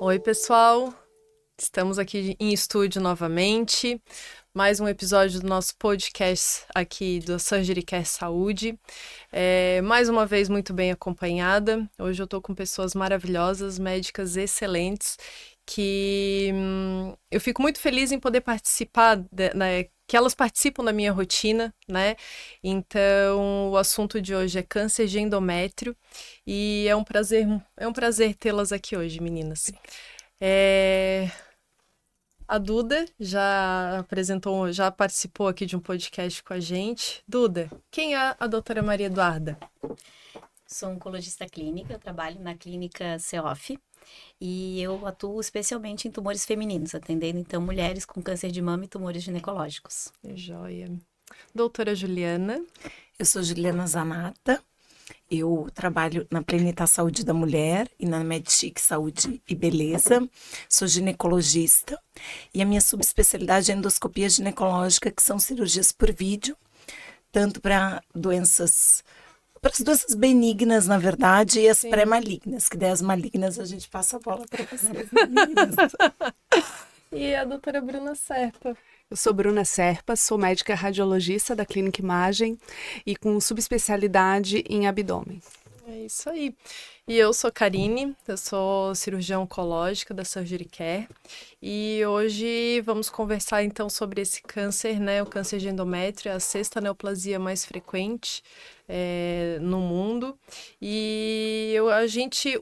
Oi, pessoal! Estamos aqui em estúdio novamente. Mais um episódio do nosso podcast aqui do Surgery Care Saúde. Mais uma vez muito bem acompanhada. Hoje eu estou com pessoas maravilhosas, médicas excelentes, que eu fico muito feliz em poder participar, que elas participam da minha rotina, né? Então, o assunto de hoje é câncer de endométrio e é um prazer tê-las aqui hoje, meninas. A Duda já participou aqui de um podcast com a gente. Duda, quem é a doutora Maria Eduarda? Sou oncologista clínica, eu trabalho na clínica CEOF e eu atuo especialmente em tumores femininos, atendendo então mulheres com câncer de mama e tumores ginecológicos. Joia. Doutora Juliana. Eu sou Juliana Zanata, eu trabalho na Plenita Saúde da Mulher e na MedChic Saúde e Beleza, sou ginecologista e a minha subespecialidade é endoscopia ginecológica, que são cirurgias por vídeo, tanto para as doenças benignas, na verdade, e as pré-malignas, que daí as malignas a gente passa a bola para vocês. E a doutora Bruna Serpa. Eu sou Bruna Serpa, sou médica radiologista da Clínica Imagem e com subespecialidade em abdômen. É isso aí. E eu sou Karine, eu sou cirurgiã oncológica da Surgery Care e hoje vamos conversar então sobre esse câncer, né? O câncer de endométrio é a sexta neoplasia mais frequente no mundo e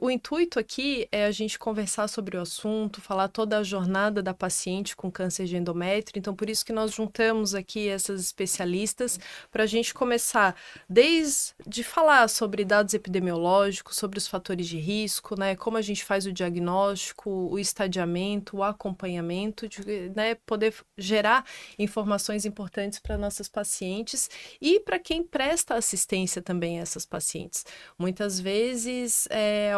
o intuito aqui é a gente conversar sobre o assunto, falar toda a jornada da paciente com câncer de endométrio, então por isso que nós juntamos aqui essas especialistas para a gente começar desde falar sobre dados epidemiológicos, sobre os fatores de risco, né, como a gente faz o diagnóstico, o estadiamento, o acompanhamento, né, poder gerar informações importantes para nossas pacientes e para quem presta assistência também a essas pacientes. Muitas vezes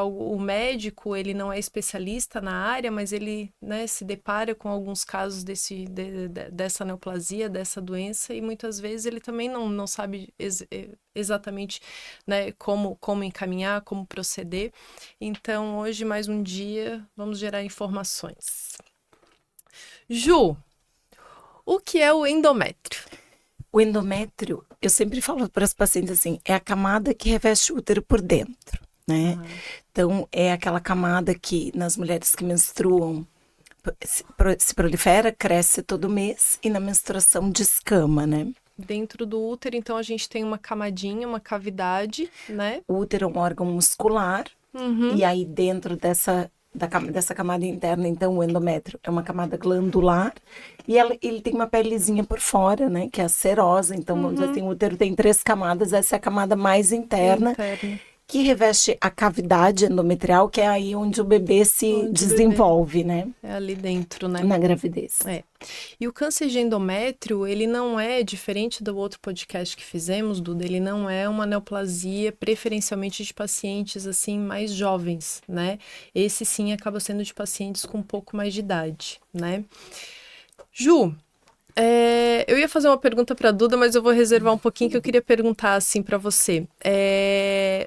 o médico ele não é especialista na área, mas ele, né, se depara com alguns casos dessa neoplasia, dessa doença, e muitas vezes ele também não sabe exatamente, né, como encaminhar, como proceder. Então, hoje, mais um dia, vamos gerar informações. Ju, o que é o endométrio? O endométrio, eu sempre falo para as pacientes assim, é a camada que reveste o útero por dentro, né? Uhum. Então, é aquela camada que nas mulheres que menstruam se prolifera, cresce todo mês e na menstruação descama, né? Dentro do útero, então, a gente tem uma camadinha, uma cavidade, né? O útero é um órgão muscular, e aí dentro dessa camada interna, então, o endométrio é uma camada glandular, e ele tem uma pelezinha por fora, né, que é a serosa. Então, vamos dizer assim, o útero tem 3 camadas, essa é a camada mais interna. Que reveste a cavidade endometrial, que é aí onde o bebê se desenvolve, né? É ali dentro, né? Na gravidez. E o câncer de endométrio, ele não é diferente do outro podcast que fizemos, Duda, ele não é uma neoplasia preferencialmente de pacientes, assim, mais jovens, né? Esse, sim, acaba sendo de pacientes com um pouco mais de idade, né? Ju, eu ia fazer uma pergunta para a Duda, mas eu vou reservar um pouquinho, que eu queria perguntar assim para você.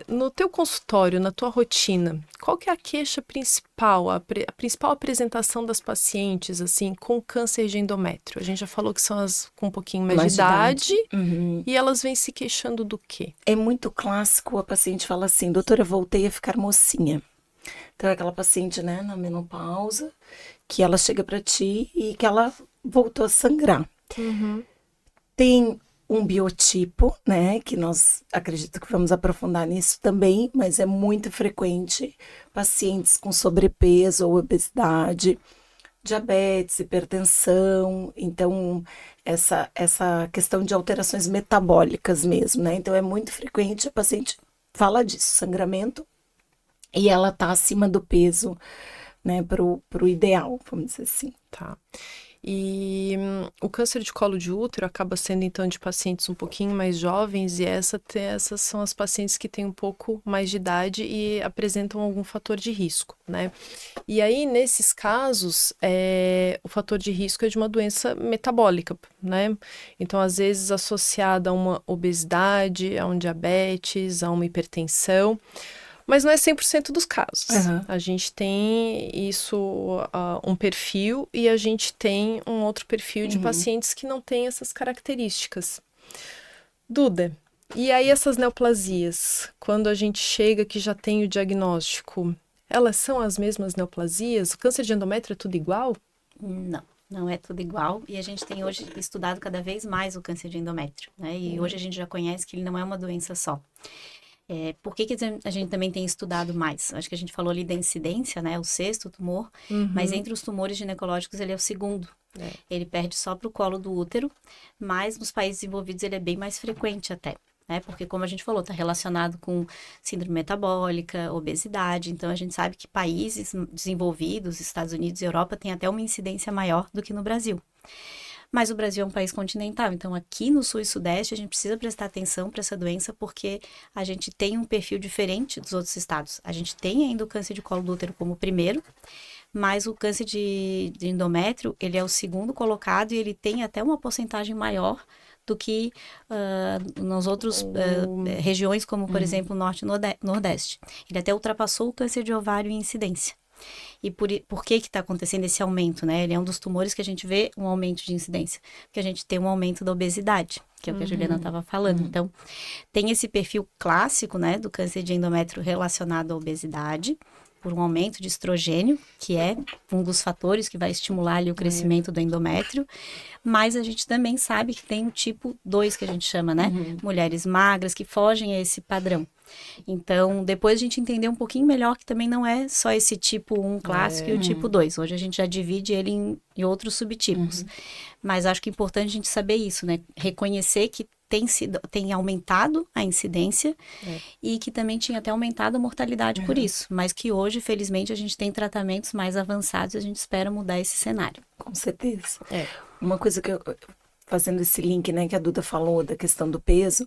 No teu consultório, na tua rotina, qual que é a queixa principal, a principal apresentação das pacientes assim com câncer de endométrio? A gente já falou que são as com um pouquinho mais de idade. E elas vêm se queixando do quê? É muito clássico, a paciente fala assim, doutora, eu voltei a ficar mocinha. Então é aquela paciente, né, na menopausa, que ela chega para ti e que ela voltou a sangrar. Tem um biotipo, né, que nós acredito que vamos aprofundar nisso também, mas é muito frequente pacientes com sobrepeso ou obesidade, diabetes, hipertensão, então essa questão de alterações metabólicas mesmo, né, então é muito frequente a paciente fala disso, sangramento, e ela tá acima do peso, né, pro ideal, vamos dizer assim. Tá. E o câncer de colo de útero acaba sendo, então, de pacientes um pouquinho mais jovens, e essas são as pacientes que têm um pouco mais de idade e apresentam algum fator de risco, né? E aí, nesses casos, o fator de risco é de uma doença metabólica, né? Então, às vezes, associada a uma obesidade, a um diabetes, a uma hipertensão. Mas não é 100% dos casos. Uhum. A gente tem isso, um perfil, e a gente tem um outro perfil de pacientes que não têm essas características. Duda, e aí essas neoplasias, quando a gente chega que já tem o diagnóstico, elas são as mesmas neoplasias? O câncer de endométrio é tudo igual? Não, não é tudo igual. E a gente tem hoje estudado cada vez mais o câncer de endométrio, né? E hoje a gente já conhece que ele não é uma doença só. Por que a gente também tem estudado mais? Acho que a gente falou ali da incidência, né? O sexto tumor, mas entre os tumores ginecológicos ele é o segundo. Ele perde só para o colo do útero, mas nos países desenvolvidos ele é bem mais frequente até. Né? Porque, como a gente falou, está relacionado com síndrome metabólica, obesidade. Então, a gente sabe que países desenvolvidos, Estados Unidos e Europa, têm até uma incidência maior do que no Brasil. Mas o Brasil é um país continental, então aqui no sul e sudeste a gente precisa prestar atenção para essa doença porque a gente tem um perfil diferente dos outros estados. A gente tem ainda o câncer de colo do útero como o primeiro, mas o câncer de endométrio, ele é o segundo colocado e ele tem até uma porcentagem maior do que nas outras regiões, como por exemplo o norte e nordeste. Ele até ultrapassou o câncer de ovário em incidência. E por que está acontecendo esse aumento, né? Ele é um dos tumores que a gente vê um aumento de incidência. Porque a gente tem um aumento da obesidade, que é o que a Juliana estava falando. Então, tem esse perfil clássico, né, do câncer de endométrio relacionado à obesidade, por um aumento de estrogênio, que é um dos fatores que vai estimular ali o crescimento do endométrio. Mas a gente também sabe que tem o tipo 2, que a gente chama, né? Mulheres magras que fogem a esse padrão. Então, depois a gente entender um pouquinho melhor que também não é só esse tipo 1 clássico e o tipo 2. Hoje a gente já divide ele em outros subtipos. Mas acho que é importante a gente saber isso, né? Reconhecer que tem aumentado a incidência e que também tinha até aumentado a mortalidade por isso. Mas que hoje, felizmente, a gente tem tratamentos mais avançados e a gente espera mudar esse cenário. Com certeza. Uma coisa que fazendo esse link, né, que a Duda falou da questão do peso,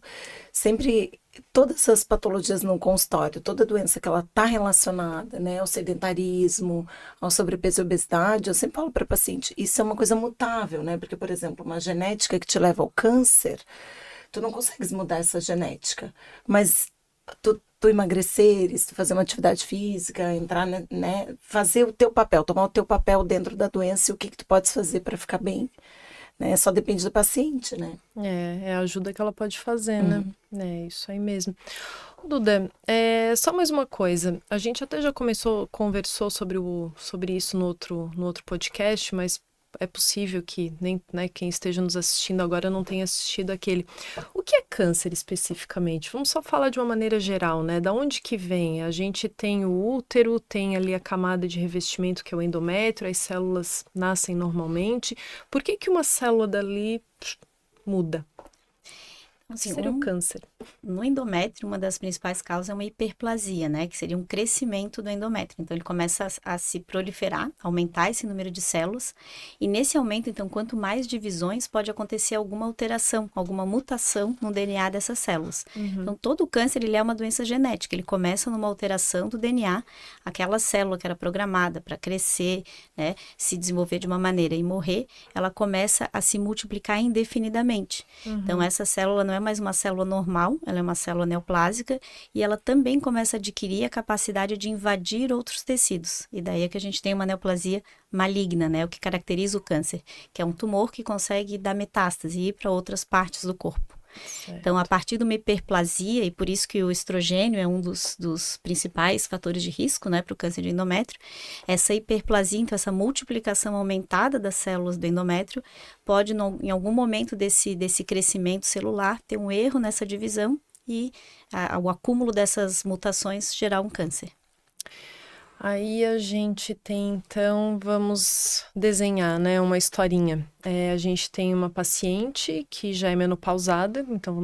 sempre, todas as patologias no consultório, toda doença que ela está relacionada, né, ao sedentarismo, ao sobrepeso e obesidade, eu sempre falo para o paciente, isso é uma coisa mutável, né, porque, por exemplo, uma genética que te leva ao câncer, tu não consegues mudar essa genética, mas tu emagreceres, tu fazer uma atividade física, entrar, né, fazer o teu papel, tomar o teu papel dentro da doença e o que tu podes fazer para ficar bem, né, só depende do paciente, né. É a ajuda que ela pode fazer, né, é isso aí mesmo. Duda, só mais uma coisa, a gente até já conversou sobre isso no outro podcast, mas é possível que nem, né, quem esteja nos assistindo agora não tenha assistido aquele. O que é câncer especificamente? Vamos só falar de uma maneira geral, né? Da onde que vem? A gente tem o útero, tem ali a camada de revestimento que é o endométrio, as células nascem normalmente. Por que que uma célula dali muda? Assim, Seria o câncer. No endométrio, uma das principais causas é uma hiperplasia, né? Que seria um crescimento do endométrio. Então, ele começa a se proliferar, aumentar esse número de células. E nesse aumento, então, quanto mais divisões, pode acontecer alguma alteração, alguma mutação no DNA dessas células. Então, todo o câncer, ele é uma doença genética. Ele começa numa alteração do DNA. Aquela célula que era programada para crescer, né? Se desenvolver de uma maneira e morrer, ela começa a se multiplicar indefinidamente. Então, essa célula não é mais uma célula normal, ela é uma célula neoplásica e ela também começa a adquirir a capacidade de invadir outros tecidos. E daí é que a gente tem uma neoplasia maligna, né? O que caracteriza o câncer, que é um tumor que consegue dar metástase e ir para outras partes do corpo. Certo. Então, a partir de uma hiperplasia, e por isso que o estrogênio é um dos principais fatores de risco, né, para o câncer de endométrio, essa hiperplasia, então essa multiplicação aumentada das células do endométrio, pode, em algum momento desse crescimento celular, ter um erro nessa divisão e o acúmulo dessas mutações gerar um câncer. Aí a gente tem, então, vamos desenhar, né, uma historinha. A gente tem uma paciente que já é menopausada, então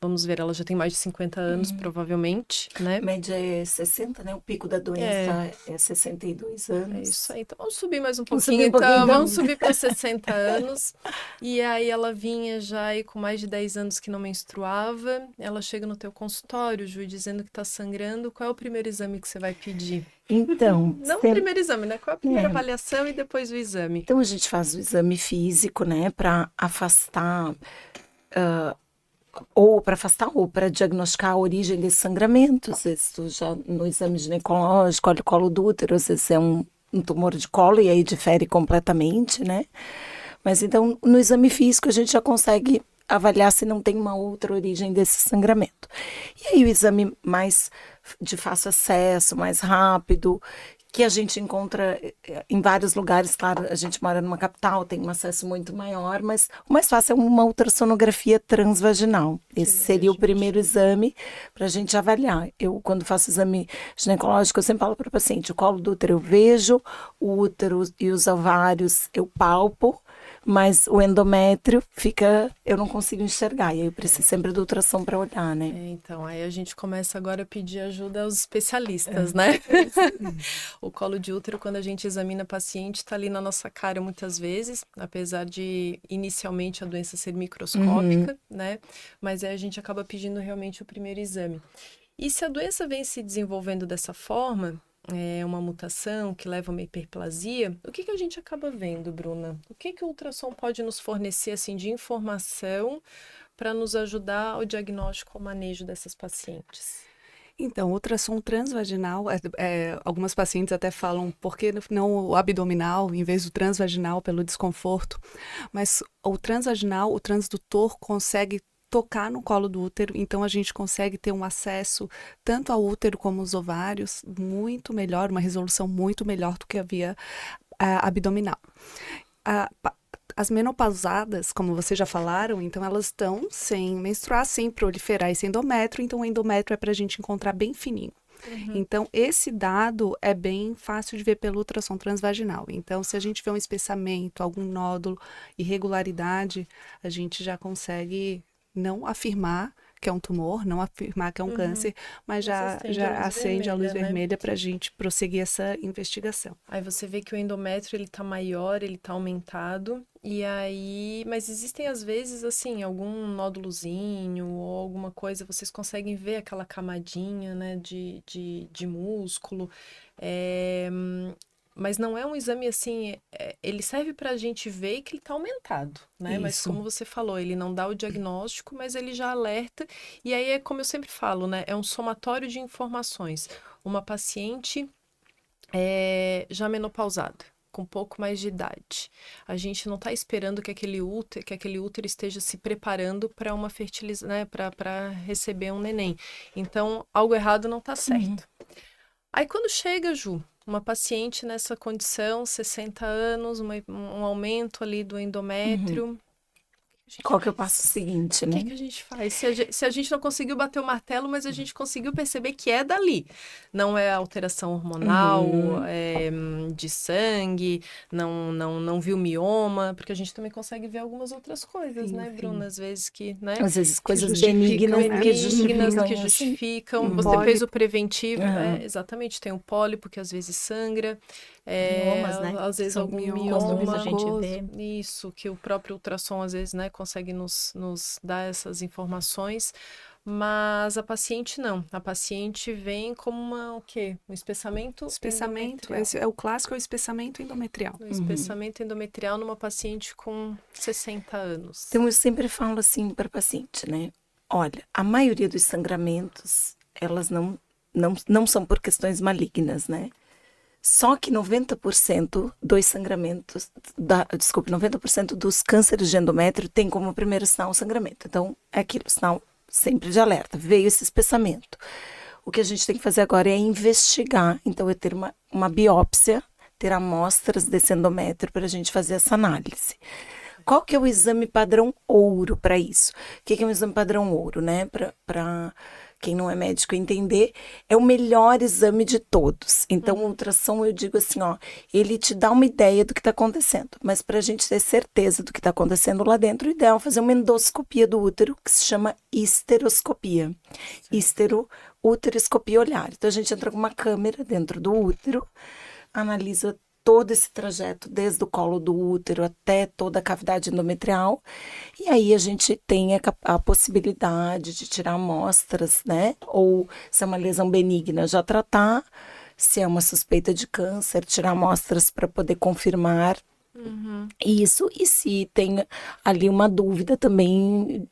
vamos ver, ela já tem mais de 50 anos, provavelmente, né? A média é 60, né? O pico da doença é 62 anos. É isso aí. Então, vamos subir mais um pouquinho. Vamos subir para 60 anos. E aí, ela vinha já aí com mais de 10 anos que não menstruava. Ela chega no teu consultório, Ju, dizendo que tá sangrando. Qual é o primeiro exame que você vai pedir? Então... Não o primeiro exame, né? Qual é a primeira avaliação e depois o exame? Então, a gente faz o exame físico, né? Para afastar... ou para afastar, ou para diagnosticar a origem desse sangramento. Às vezes, tu já no exame ginecológico, olha o colo do útero, às vezes é um tumor de colo e aí difere completamente, né? Mas então, no exame físico, a gente já consegue avaliar se não tem uma outra origem desse sangramento. E aí o exame mais de fácil acesso, mais rápido, que a gente encontra em vários lugares. Claro, a gente mora numa capital, tem um acesso muito maior, mas o mais fácil é uma ultrassonografia transvaginal. Esse seria o primeiro exame para a gente avaliar. Eu, quando faço exame ginecológico, eu sempre falo para o paciente, o colo do útero eu vejo, o útero e os ovários eu palpo, mas o endométrio fica, eu não consigo enxergar, e aí eu preciso sempre de ultrassom para olhar, né? Então, aí a gente começa agora a pedir ajuda aos especialistas, né? O colo de útero, quando a gente examina a paciente, está ali na nossa cara muitas vezes, apesar de inicialmente a doença ser microscópica, né? Mas aí a gente acaba pedindo realmente o primeiro exame. E se a doença vem se desenvolvendo dessa forma, uma mutação que leva a uma hiperplasia, o que a gente acaba vendo, Bruna? O que o ultrassom pode nos fornecer assim, de informação para nos ajudar ao diagnóstico ou manejo dessas pacientes? Então, ultrassom transvaginal, algumas pacientes até falam, por que não o abdominal em vez do transvaginal pelo desconforto? Mas o transvaginal, o transdutor consegue tocar no colo do útero, então a gente consegue ter um acesso tanto ao útero como aos ovários muito melhor, uma resolução muito melhor do que a via abdominal. As menopausadas, como vocês já falaram, então elas estão sem menstruar, sem proliferar esse endométrio, então o endométrio é para a gente encontrar bem fininho. Então, esse dado é bem fácil de ver pelo ultrassom transvaginal. Então, se a gente vê um espessamento, algum nódulo, irregularidade, a gente já consegue não afirmar que é um tumor, não afirmar que é um câncer, mas já acende a luz vermelha para a gente prosseguir essa investigação. Aí você vê que o endométrio ele tá maior, ele tá aumentado, e aí, mas existem às vezes assim, algum nódulozinho ou alguma coisa, vocês conseguem ver aquela camadinha, né, de músculo, mas não é um exame assim, ele serve para a gente ver que ele está aumentado, né? Mas como você falou, ele não dá o diagnóstico, mas ele já alerta. E aí é como eu sempre falo, né? É um somatório de informações. Uma paciente já menopausada, com um pouco mais de idade. A gente não está esperando que aquele útero esteja se preparando para uma fertilização, né? Para receber um neném. Então, algo errado não está certo. Aí quando chega, Ju, uma paciente nessa condição, 60 anos, um aumento ali do endométrio. Qual que é o passo seguinte, né? O que a gente faz? Se a gente não conseguiu bater o martelo, mas a gente conseguiu perceber que é dali. Não é alteração hormonal, de sangue, não viu mioma, porque a gente também consegue ver algumas outras coisas, né, Bruna? Às vezes que, né? Às vezes coisas benignas Que justificam. Você fez o preventivo, exatamente, tem o pólipo que às vezes sangra. Miomas, né? Às vezes São algum mioma, mioma. a gente vê. Isso, que o próprio ultrassom às vezes, né, consegue nos dar essas informações, mas a paciente não. A paciente vem como o quê? Um espessamento endometrial. Esse é o clássico, é o espessamento endometrial. Um espessamento endometrial numa paciente com 60 anos. Então, eu sempre falo assim para paciente, né? Olha, a maioria dos sangramentos, elas não são por questões malignas, né? Só que 90% dos sangramentos, 90% dos cânceres de endométrio tem como primeiro sinal o sangramento. Então, é aquilo, sinal sempre de alerta. Veio esse espessamento. O que a gente tem que fazer agora é investigar. Então, é ter uma biópsia, ter amostras desse endométrio para a gente fazer essa análise. Qual que é o exame padrão ouro para isso? O que é um exame padrão ouro, né? Para quem não é médico entender, é o melhor exame de todos. Então, o ultrassom, eu digo assim, ó, ele te dá uma ideia do que está acontecendo, mas para a gente ter certeza do que está acontecendo lá dentro, o ideal é fazer uma endoscopia do útero, que se chama histeroscopia. Uteroscopia olhar. Então, a gente entra com uma câmera dentro do útero, analisa todo esse trajeto, desde o colo do útero até toda a cavidade endometrial. E aí a gente tem a possibilidade de tirar amostras, né? Ou se é uma lesão benigna, já tratar. Se é uma suspeita de câncer, tirar amostras para poder confirmar Isso, e se tem ali uma dúvida também,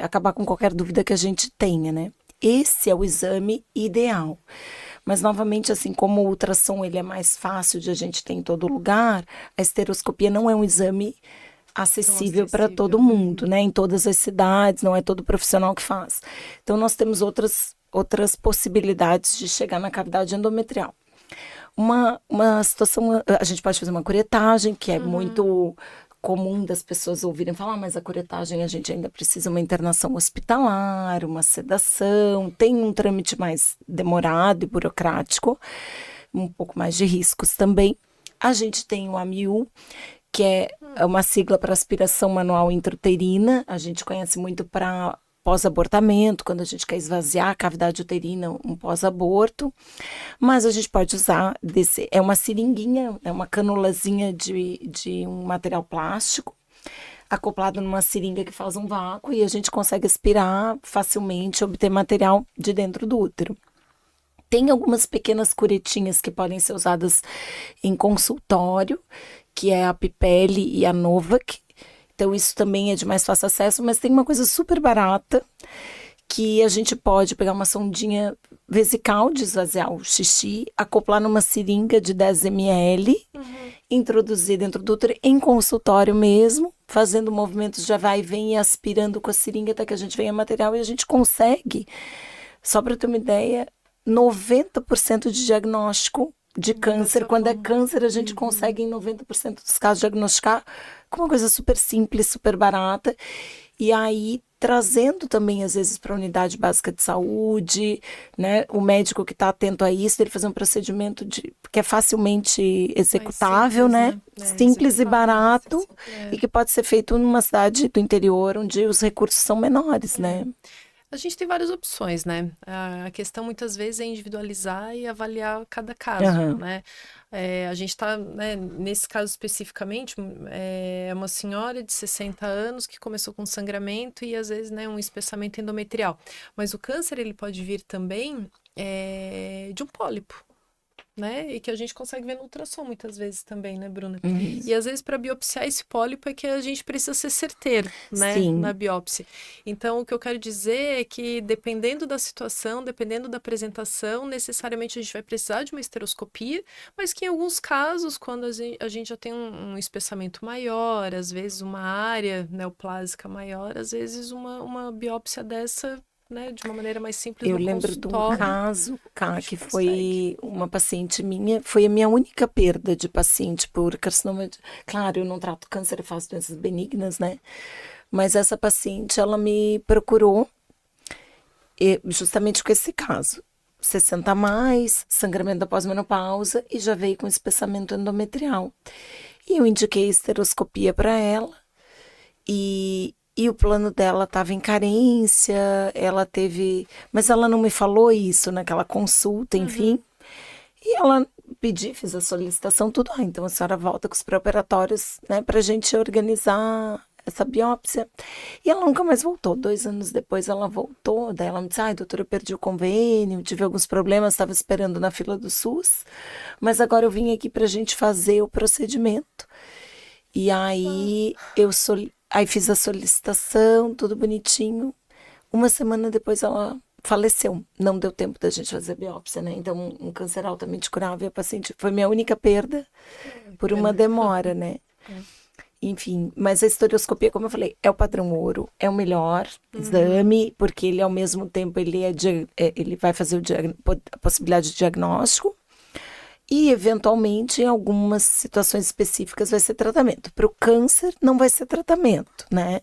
acabar com qualquer dúvida que a gente tenha, né? Esse é o exame ideal. Mas, novamente, assim como o ultrassom ele é mais fácil de a gente ter em todo lugar, a esteroscopia não é um exame acessível para todo mundo, né? Em todas as cidades, não é todo profissional que faz. Então, nós temos outras possibilidades de chegar na cavidade endometrial. Uma situação, a gente pode fazer uma curetagem, que é muito comum das pessoas ouvirem falar, mas a curetagem a gente ainda precisa uma internação hospitalar, uma sedação, tem um trâmite mais demorado e burocrático, um pouco mais de riscos também. A gente tem o AMIU, que é uma sigla para aspiração manual intrauterina, a gente conhece muito para pós-abortamento, quando a gente quer esvaziar a cavidade uterina, um pós-aborto, mas a gente pode usar é uma seringuinha, é uma canulazinha de um material plástico, acoplado numa seringa que faz um vácuo e a gente consegue aspirar facilmente, obter material de dentro do útero. Tem algumas pequenas curetinhas que podem ser usadas em consultório, que é a Pipelle e a Novak. Então, isso também é de mais fácil acesso, mas tem uma coisa super barata, que a gente pode pegar uma sondinha vesical de esvaziar o xixi, acoplar numa seringa de 10 ml, introduzir dentro do útero em consultório mesmo, fazendo movimentos de vai e vem e aspirando com a seringa até que a gente venha material e a gente consegue, só para ter uma ideia, 90% de diagnóstico de câncer. Quando é câncer, a gente consegue em 90% dos casos diagnosticar com uma coisa super simples, super barata. E aí, trazendo também, às vezes, para a unidade básica de saúde, né? O médico que está atento a isso, ele fazer um procedimento que é facilmente executável, simples, né? Simples e barato, É. e que pode ser feito numa cidade do interior, onde os recursos são menores, né? A gente tem várias opções, né? A questão muitas vezes é individualizar e avaliar cada caso, né? A gente está, né, nesse caso especificamente, é uma senhora de 60 anos que começou com sangramento e às vezes, né, um espessamento endometrial. Mas o câncer, ele pode vir também de um pólipo, né? E que a gente consegue ver no ultrassom muitas vezes também, né, Bruna? E às vezes para biopsiar esse pólipo é que a gente precisa ser certeiro, né, na biópsia. Então, o que eu quero dizer é que dependendo da situação, dependendo da apresentação, necessariamente a gente vai precisar de uma esteroscopia, mas que em alguns casos, quando a gente já tem um espessamento maior, às vezes uma área neoplásica maior, às vezes uma biópsia dessa, né, de uma maneira mais simples. Eu lembro de um caso, que foi uma paciente minha, foi a minha única perda de paciente por carcinoma. Claro, eu não trato câncer, eu faço doenças benignas, né? Mas essa paciente, ela me procurou justamente com esse caso. 60 a mais, sangramento da pós-menopausa e já veio com espessamento endometrial. E eu indiquei esteroscopia para ela e o plano dela estava em carência, ela teve... Mas ela não me falou isso naquela consulta, enfim. E ela fiz a solicitação, tudo. Então a senhora volta com os pré-operatórios, né, para a gente organizar essa biópsia. E ela nunca mais voltou. 2 anos depois ela voltou, daí ela me disse, doutora, eu perdi o convênio, tive alguns problemas, estava esperando na fila do SUS, mas agora eu vim aqui para a gente fazer o procedimento. E aí Aí fiz a solicitação, tudo bonitinho. 1 semana depois ela faleceu. Não deu tempo da gente fazer biópsia, né? Então, um câncer altamente curável. A paciente foi minha única perda por uma demora, né? Enfim, mas a estereoscopia, como eu falei, é o padrão ouro, é o melhor exame, porque ele, ao mesmo tempo, ele vai fazer a possibilidade de diagnóstico. E, eventualmente, em algumas situações específicas, vai ser tratamento. Para o câncer, não vai ser tratamento, né?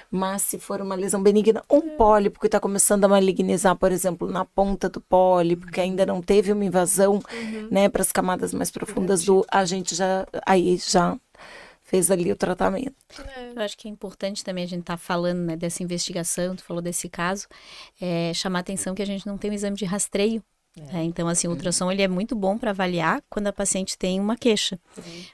Mas se for uma lesão benigna, um pólipo que está começando a malignizar, por exemplo, na ponta do pólipo, que ainda não teve uma invasão, né, para as camadas mais profundas a gente já fez ali o tratamento. Eu acho que é importante também a gente estar falando, né, dessa investigação, tu falou desse caso, chamar a atenção que a gente não tem um exame de rastreio Então, assim, o ultrassom ele é muito bom para avaliar quando a paciente tem uma queixa.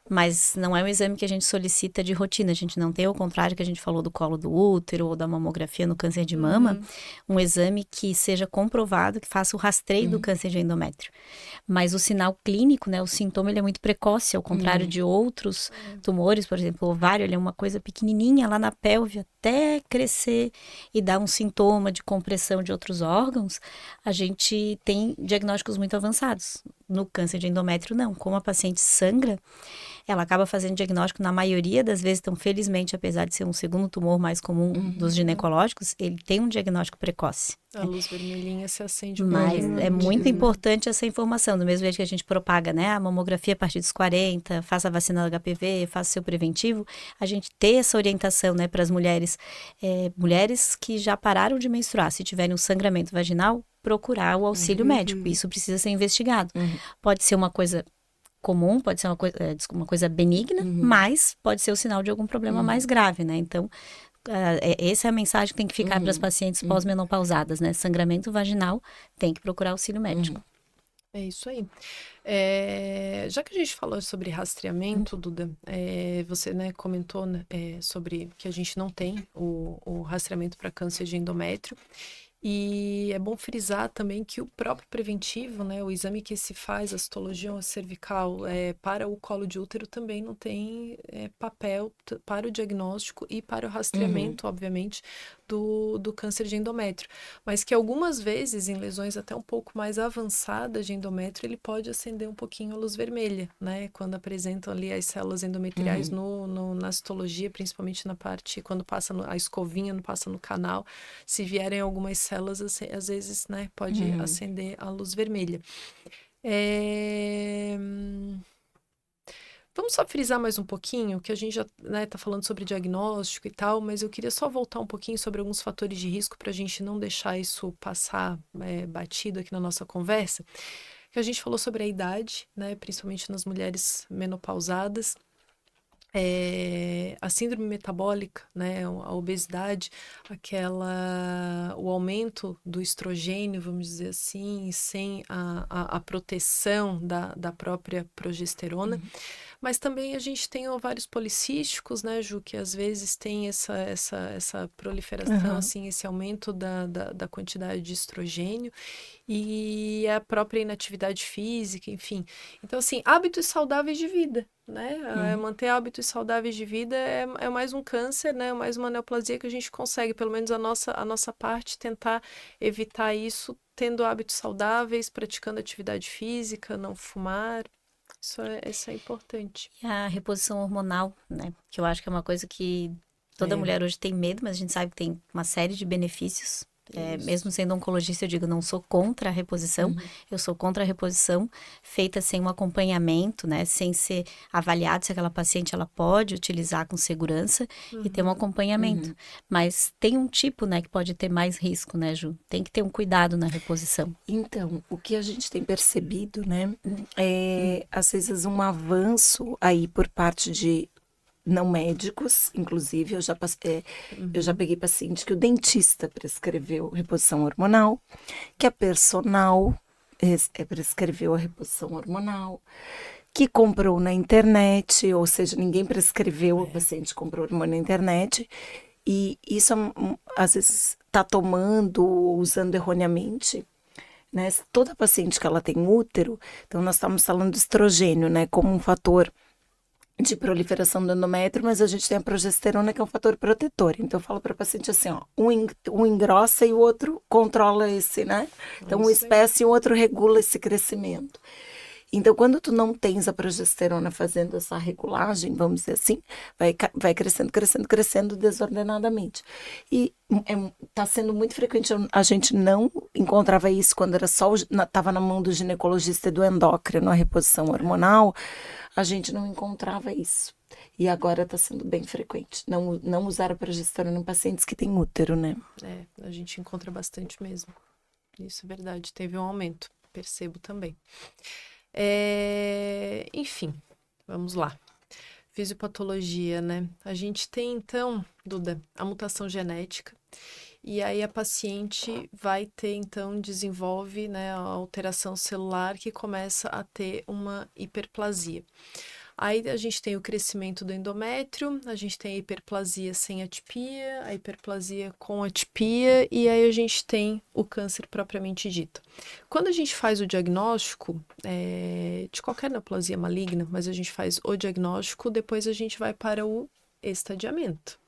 Mas não é um exame que a gente solicita de rotina. A gente não tem, ao contrário que a gente falou do colo do útero ou da mamografia no câncer de mama, um exame que seja comprovado, que faça o rastreio do câncer de endométrio. Mas o sinal clínico, né, o sintoma, ele é muito precoce, ao contrário de outros tumores, por exemplo, o ovário, ele é uma coisa pequenininha lá na pelve, até crescer e dar um sintoma de compressão de outros órgãos, a gente tem diagnósticos muito avançados. No câncer de endométrio, não. Como a paciente sangra, ela acaba fazendo diagnóstico na maioria das vezes, então, felizmente, apesar de ser um segundo tumor mais comum dos ginecológicos, ele tem um diagnóstico precoce. A luz vermelhinha se acende Mas muito. é muito importante essa informação, do mesmo jeito que a gente propaga, né, a mamografia a partir dos 40, faça a vacina do HPV, faça o seu preventivo, a gente ter essa orientação, né, para as mulheres, mulheres que já pararam de menstruar, se tiverem um sangramento vaginal, procurar o auxílio médico, isso precisa ser investigado. Pode ser uma coisa comum, pode ser uma coisa benigna, mas pode ser o sinal de algum problema mais grave, né, então... essa é a mensagem que tem que ficar para as pacientes pós-menopausadas, né? Sangramento vaginal, tem que procurar auxílio médico. É isso aí. Já que a gente falou sobre rastreamento, Duda, você, né, comentou, né, sobre que a gente não tem o rastreamento para câncer de endométrio. E é bom frisar também que o próprio preventivo, né, o exame que se faz, a citologia cervical, para o colo de útero também não tem papel para o diagnóstico e para o rastreamento, obviamente, do câncer de endométrio. Mas que algumas vezes, em lesões até um pouco mais avançadas de endométrio, ele pode acender um pouquinho a luz vermelha, né? Quando apresentam ali as células endometriais na citologia, principalmente na parte, quando passa a escovinha, não passa no canal, se vierem algumas células, às vezes, né, pode acender a luz vermelha. Vamos só frisar mais um pouquinho, que a gente já, né, tá falando sobre diagnóstico e tal, mas eu queria só voltar um pouquinho sobre alguns fatores de risco para a gente não deixar isso passar batido aqui na nossa conversa. Que a gente falou sobre a idade, né, principalmente nas mulheres menopausadas. A síndrome metabólica, né, a obesidade, o aumento do estrogênio, vamos dizer assim, sem a proteção da própria progesterona. Mas também a gente tem ovários policísticos, né, Ju, que às vezes tem essa proliferação, assim, esse aumento da quantidade de estrogênio e a própria inatividade física, enfim. Então, assim, hábitos saudáveis de vida, né? Manter hábitos saudáveis de vida é mais um câncer, né? Mais uma neoplasia que a gente consegue, pelo menos a nossa parte, tentar evitar isso, tendo hábitos saudáveis, praticando atividade física, não fumar. Isso é importante. E a reposição hormonal, né? Que eu acho que é uma coisa que toda mulher hoje tem medo, mas a gente sabe que tem uma série de benefícios. Mesmo sendo oncologista, eu digo, não sou contra a reposição, eu sou contra a reposição feita sem um acompanhamento, né, sem ser avaliado se aquela paciente ela pode utilizar com segurança e ter um acompanhamento. Mas tem um tipo, né, que pode ter mais risco, né, Ju? Tem que ter um cuidado na reposição. Então, o que a gente tem percebido, né, às vezes um avanço aí por parte de não médicos, inclusive, eu já peguei paciente que o dentista prescreveu reposição hormonal, que a personal prescreveu a reposição hormonal, que comprou na internet, ou seja, ninguém prescreveu, o paciente comprou hormônio na internet, e isso às vezes está tomando ou usando erroneamente, né? Toda paciente que ela tem útero, então nós estamos falando do estrogênio, né, como um fator de proliferação do endométrio, mas a gente tem a progesterona, que é um fator protetor. Então, eu falo para a paciente assim, ó, um engrossa e o outro controla esse, né? Então, um espessa e o outro regula esse crescimento. Então, quando tu não tens a progesterona fazendo essa regulagem, vamos dizer assim, vai crescendo, crescendo, crescendo desordenadamente. E tá sendo muito frequente, a gente não encontrava isso quando era só, tava na mão do ginecologista e do endócrino, a reposição hormonal, a gente não encontrava isso. E agora está sendo bem frequente. Não usar a progesterona em pacientes que têm útero, né? A gente encontra bastante mesmo. Isso é verdade. Teve um aumento. Percebo também. Enfim, vamos lá. Fisiopatologia, né? A gente tem, então, Duda, a mutação genética. e aí a paciente vai ter, então, desenvolve, né, a alteração celular que começa a ter uma hiperplasia. Aí a gente tem o crescimento do endométrio, a gente tem a hiperplasia sem atipia, a hiperplasia com atipia, e aí a gente tem o câncer propriamente dito. Quando a gente faz o diagnóstico de qualquer neoplasia maligna, mas a gente faz o diagnóstico, depois a gente vai para o estadiamento.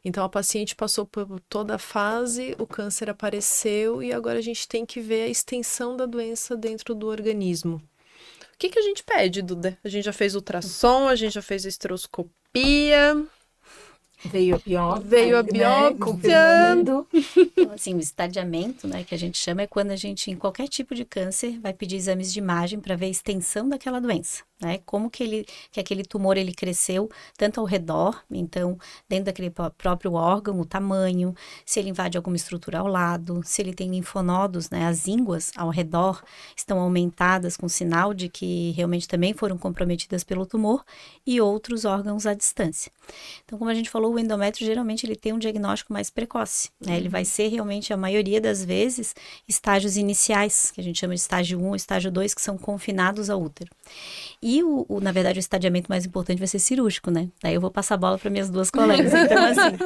Então, a paciente passou por toda a fase, o câncer apareceu e agora a gente tem que ver a extensão da doença dentro do organismo. O que a gente pede, Duda? A gente já fez ultrassom, a gente já fez a esteroscopia. Veio a biópsia. Veio a né, biópsia. confirmando. Então, assim, o estadiamento, né, que a gente chama, é quando a gente, em qualquer tipo de câncer, vai pedir exames de imagem para ver a extensão daquela doença, né? Como que aquele tumor ele cresceu, tanto ao redor, então, dentro daquele próprio órgão, o tamanho, se ele invade alguma estrutura ao lado, se ele tem linfonodos, né, as ínguas ao redor estão aumentadas com sinal de que realmente também foram comprometidas pelo tumor, e outros órgãos à distância. Então, como a gente falou, o endométrio geralmente ele tem um diagnóstico mais precoce, né? Ele vai ser realmente, a maioria das vezes, estágios iniciais, que a gente chama de estágio 1 ou estágio 2, que são confinados ao útero. E, na verdade, o estadiamento mais importante vai ser cirúrgico, né? Daí eu vou passar a bola para minhas duas colegas. Então, assim,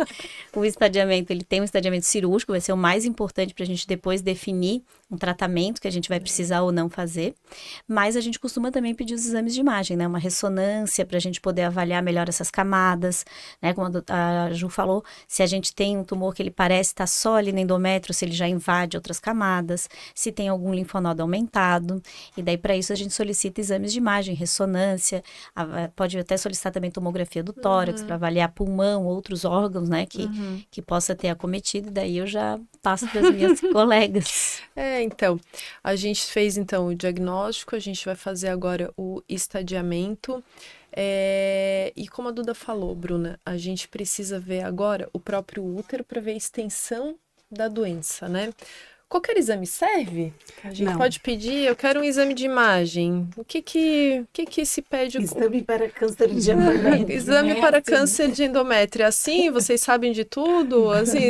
o estadiamento, ele tem um estadiamento cirúrgico, vai ser o mais importante para a gente depois definir um tratamento que a gente vai precisar ou não fazer. Mas a gente costuma também pedir os exames de imagem, né? Uma ressonância para a gente poder avaliar melhor essas camadas, né? Como a Ju falou, se a gente tem um tumor que ele parece estar só ali no endométrio, se ele já invade outras camadas, se tem algum linfonodo aumentado. E daí, para isso, a gente solicita exames de imagem, ressonância, pode até solicitar também tomografia do tórax para avaliar pulmão, outros órgãos, né? Que possa ter acometido. E daí eu já passo para as minhas colegas. Então, a gente fez então o diagnóstico, a gente vai fazer agora o estadiamento. E como a Duda falou, Bruna, a gente precisa ver agora o próprio útero para ver a extensão da doença, né? Qualquer exame serve? A gente Não. pode pedir, eu quero um exame de imagem. O que se pede? Exame para câncer de endométrio. Exame né? para Assim, câncer de endométrio. É assim? Vocês sabem de tudo? Assim,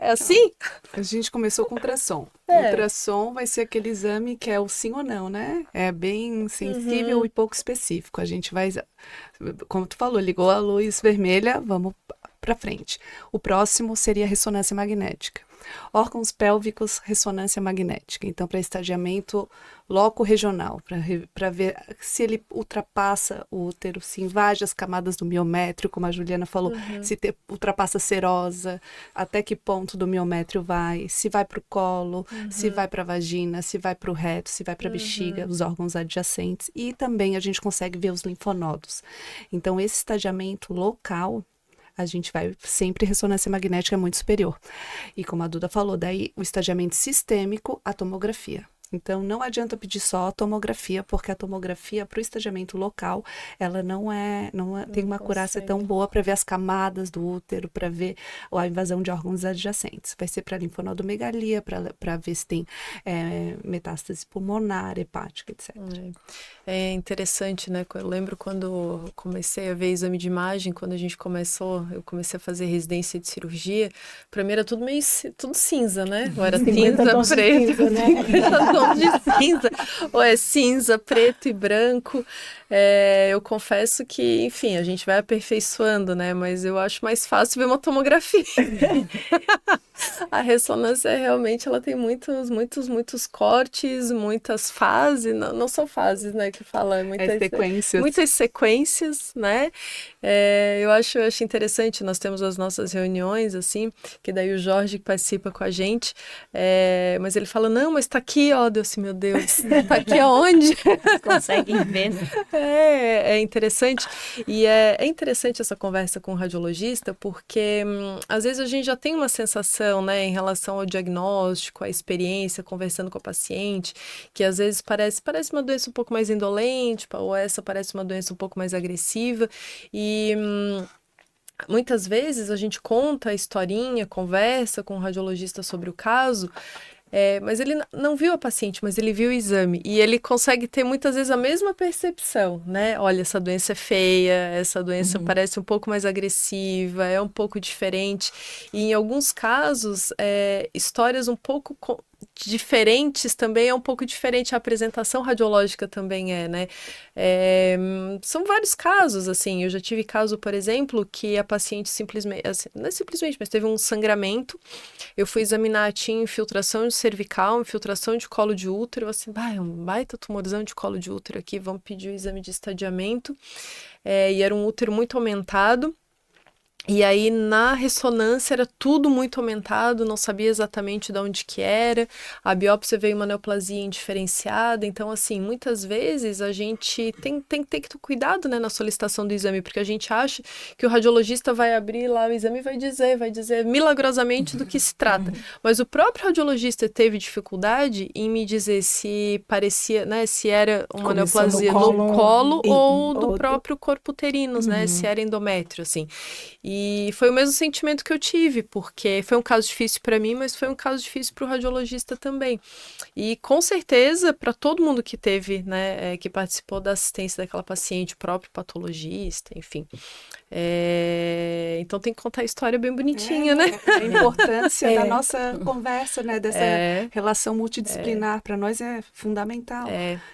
é assim? A gente começou com ultrassom. É. Ultrassom vai ser aquele exame que é o sim ou não, né? É bem sensível e pouco específico. A gente vai, como tu falou, ligou a luz vermelha, vamos para frente. O próximo seria a ressonância magnética. Órgãos pélvicos, ressonância magnética. Então, para estadiamento loco-regional, para ver se ele ultrapassa o útero, se invade as camadas do miométrio, como a Juliana falou, se ultrapassa a serosa, até que ponto do miométrio vai, se vai para o colo, se vai para a vagina, se vai para o reto, se vai para a bexiga, os órgãos adjacentes. E também a gente consegue ver os linfonodos. Então, esse estadiamento local, a gente vai sempre ressonância magnética é muito superior. E como a Duda falou, daí o estadiamento sistêmico, a tomografia. Então, não adianta pedir só a tomografia, porque a tomografia para o estadiamento local, ela não tem uma acurácia tão boa para ver as camadas do útero, para ver a invasão de órgãos adjacentes. Vai ser para linfonodomegalia, para ver se tem metástase pulmonar, hepática, etc. É interessante, né? Eu lembro quando eu comecei a ver exame de imagem, quando eu comecei a fazer residência de cirurgia, para mim era tudo meio tudo cinza, né? Ou era 50 cinza, tons de preto, cinza, né? 50 tons de cinza, ou é cinza, preto e branco. Eu confesso que, enfim, a gente vai aperfeiçoando, né? Mas eu acho mais fácil ver uma tomografia. A ressonância realmente ela tem muitos cortes, muitas fases, não são fases, né, que fala, Sequências. Muitas sequências, né? Eu acho interessante, nós temos as nossas reuniões, assim, que daí o Jorge participa com a gente, mas ele fala, não, mas tá aqui, ó, Deus, meu Deus, tá aqui aonde? Conseguem ver, né? É interessante, e é interessante essa conversa com o radiologista, porque às vezes a gente já tem uma sensação, né, em relação ao diagnóstico, à experiência, conversando com a paciente, que às vezes parece uma doença um pouco mais indolente, ou essa parece uma doença um pouco mais agressiva, e muitas vezes a gente conta a historinha, conversa com o radiologista sobre o caso, Mas ele não viu a paciente, mas ele viu o exame. E ele consegue ter muitas vezes a mesma percepção, né? Olha, essa doença é feia, essa doença parece um pouco mais agressiva, é um pouco diferente. E em alguns casos, histórias um pouco diferentes também, é um pouco diferente, a apresentação radiológica também né? São vários casos, assim, eu já tive caso, por exemplo, que a paciente simplesmente, assim, não é simplesmente, mas teve um sangramento, eu fui examinar, tinha infiltração de cervical, infiltração de colo de útero, assim, é um baita tumorzão de colo de útero aqui, vamos pedir o exame de estadiamento, e era um útero muito aumentado. E aí, na ressonância, era tudo muito aumentado, não sabia exatamente de onde que era. A biópsia veio uma neoplasia indiferenciada. Então, assim, muitas vezes a gente tem que ter cuidado, né, na solicitação do exame, porque a gente acha que o radiologista vai abrir lá o exame e vai dizer milagrosamente do que se trata. Mas o próprio radiologista teve dificuldade em me dizer se parecia, né, se era uma neoplasia no colo ou do próprio corpo uterino, né, se era endométrio, assim. E foi o mesmo sentimento que eu tive, porque foi um caso difícil para mim, mas foi um caso difícil para o radiologista também. E com certeza, para todo mundo que teve, né, que participou da assistência daquela paciente, o próprio patologista, enfim. Então tem que contar a história bem bonitinha, né? A importância da nossa conversa, né, dessa relação multidisciplinar, para nós é fundamental.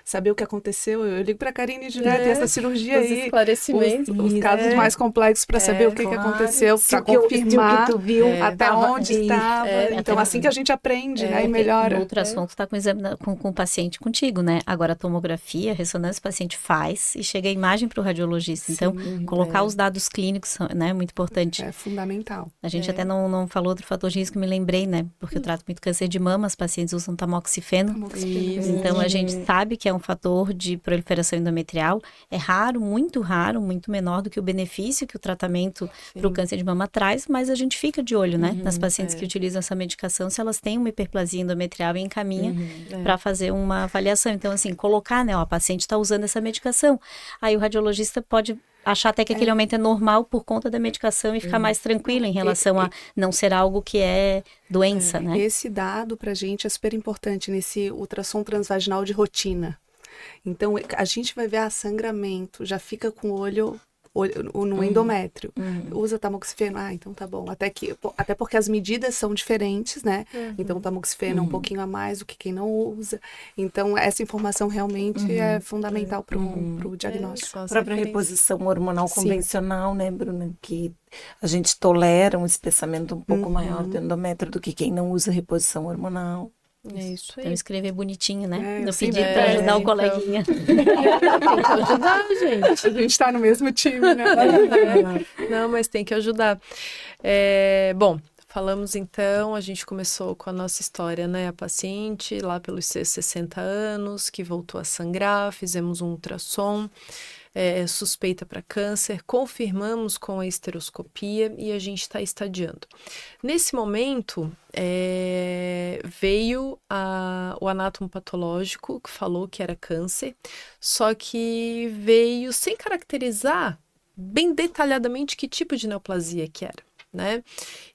Saber o que aconteceu. Eu ligo para a Karine direto, essa cirurgia os aí, esclarecimentos. os casos mais complexos para saber o que aconteceu, para confirmar que tu viu, até onde estava. Então, assim que a gente aprende, né, e melhora. O ultrassom está com o exame com o paciente contigo, né? Agora, a tomografia, a ressonância, o paciente faz e chega a imagem para o radiologista. Então, colocar os dados clínicos, né, é muito importante. É fundamental. A gente até não falou outro fator de risco, me lembrei, né? Porque eu trato muito câncer de mama, os pacientes usam tamoxifeno. Então, a gente sabe que é um fator de proliferação endometrial. É raro, muito menor do que o benefício que o tratamento para o câncer de mama traz, mas a gente fica de olho, né? Nas pacientes que utilizam essa medicação, se elas têm uma hiperplasia endometrial e encaminha para fazer uma avaliação. Então, assim, colocar, né? Ó, a paciente está usando essa medicação. Aí o radiologista pode achar até que aquele aumento é normal por conta da medicação e ficar mais tranquilo em relação a não ser algo que é doença, né? Esse dado pra gente é super importante nesse ultrassom transvaginal de rotina. Então, a gente vai ver sangramento, já fica com o olho no endométrio. Usa tamoxifeno, então tá bom. Até porque as medidas são diferentes, né? Então, o tamoxifeno é um pouquinho a mais do que quem não usa. Então, essa informação realmente é fundamental pro diagnóstico. A própria reposição hormonal convencional, né, Bruna? Que a gente tolera um espessamento um pouco maior do endométrio do que quem não usa reposição hormonal. É isso aí. Então, escrever bonitinho, né? Eu Eu pedi para ajudar o coleguinha. Tem que ajudar, gente. A gente tá no mesmo time, né? Não, mas tem que ajudar. Bom, falamos então, a gente começou com a nossa história, né? A paciente lá pelos seus 60 anos, que voltou a sangrar, fizemos um ultrassom. Suspeita para câncer, confirmamos com a esteroscopia e a gente está estadiando. Nesse momento, veio o anátomo patológico que falou que era câncer, só que veio sem caracterizar bem detalhadamente que tipo de neoplasia que era. Né?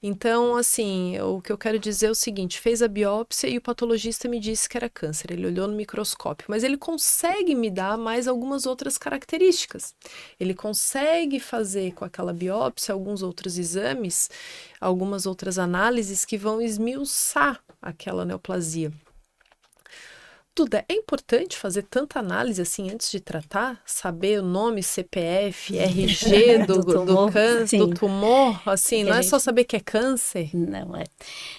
Então, assim, o que eu quero dizer é o seguinte, fez a biópsia e o patologista me disse que era câncer, ele olhou no microscópio, mas ele consegue me dar mais algumas outras características, ele consegue fazer com aquela biópsia alguns outros exames, algumas outras análises que vão esmiuçar aquela neoplasia. Duda, é importante fazer tanta análise assim antes de tratar? Saber o nome, CPF, RG do câncer, do tumor? Assim, não é só saber que é câncer? Não é.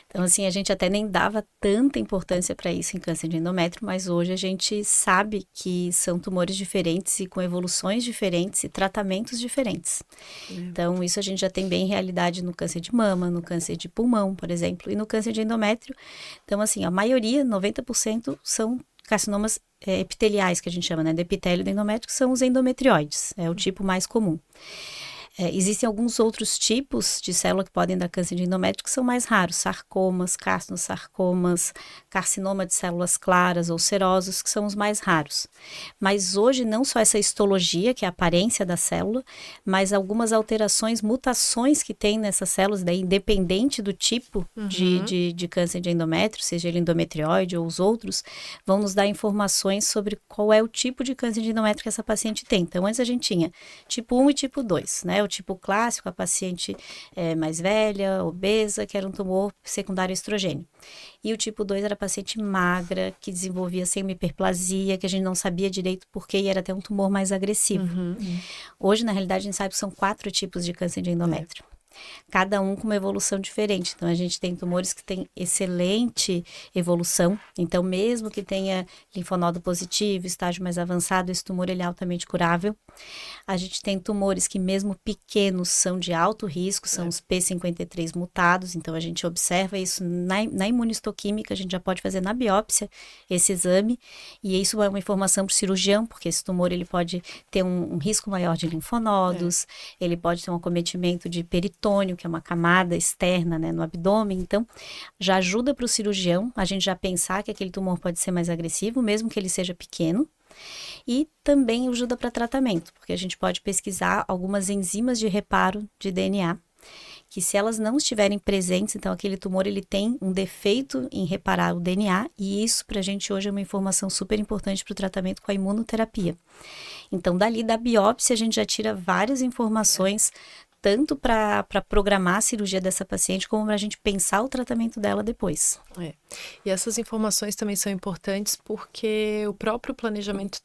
Então, assim, a gente até nem dava tanta importância para isso em câncer de endométrio, mas hoje a gente sabe que são tumores diferentes e com evoluções diferentes e tratamentos diferentes. Então, isso a gente já tem bem realidade no câncer de mama, no câncer de pulmão, por exemplo, e no câncer de endométrio. Então, assim, a maioria, 90%, são carcinomas epiteliais, que a gente chama, né, do epitélio do endométrio, que são os endometrioides, é o tipo mais comum. Existem alguns outros tipos de célula que podem dar câncer de endométrio que são mais raros, sarcomas, carcinosarcomas, carcinoma de células claras ou serosos, que são os mais raros. Mas hoje não só essa histologia, que é a aparência da célula, mas algumas alterações, mutações que tem nessas células, daí independente do tipo de câncer de endométrio, seja ele endometrióide ou os outros, vão nos dar informações sobre qual é o tipo de câncer de endométrio que essa paciente tem. Então, antes a gente tinha tipo 1 e tipo 2, né? O tipo clássico, a paciente mais velha, obesa, que era um tumor secundário a estrogênio. E o tipo 2 era a paciente magra, que desenvolvia hiperplasia, que a gente não sabia direito porquê e era até um tumor mais agressivo. Hoje, na realidade, a gente sabe que são 4 tipos de câncer de endométrio. Cada um com uma evolução diferente. Então, a gente tem tumores que têm excelente evolução. Então, mesmo que tenha linfonodo positivo, estágio mais avançado, esse tumor ele é altamente curável. A gente tem tumores que, mesmo pequenos, são de alto risco, são os P53 mutados. Então, a gente observa isso na imunistoquímica, a gente já pode fazer na biópsia esse exame. E isso é uma informação para o cirurgião, porque esse tumor ele pode ter um risco maior de linfonodos, ele pode ter um acometimento de peritônio, que é uma camada externa, né, no abdômen. Então, já ajuda para o cirurgião a gente já pensar que aquele tumor pode ser mais agressivo, mesmo que ele seja pequeno. E também ajuda para tratamento, porque a gente pode pesquisar algumas enzimas de reparo de DNA, que se elas não estiverem presentes, então aquele tumor ele tem um defeito em reparar o DNA, e isso para a gente hoje é uma informação super importante para o tratamento com a imunoterapia. Então, dali da biópsia, a gente já tira várias informações, tanto para programar a cirurgia dessa paciente, como para a gente pensar o tratamento dela depois. E essas informações também são importantes porque o próprio planejamento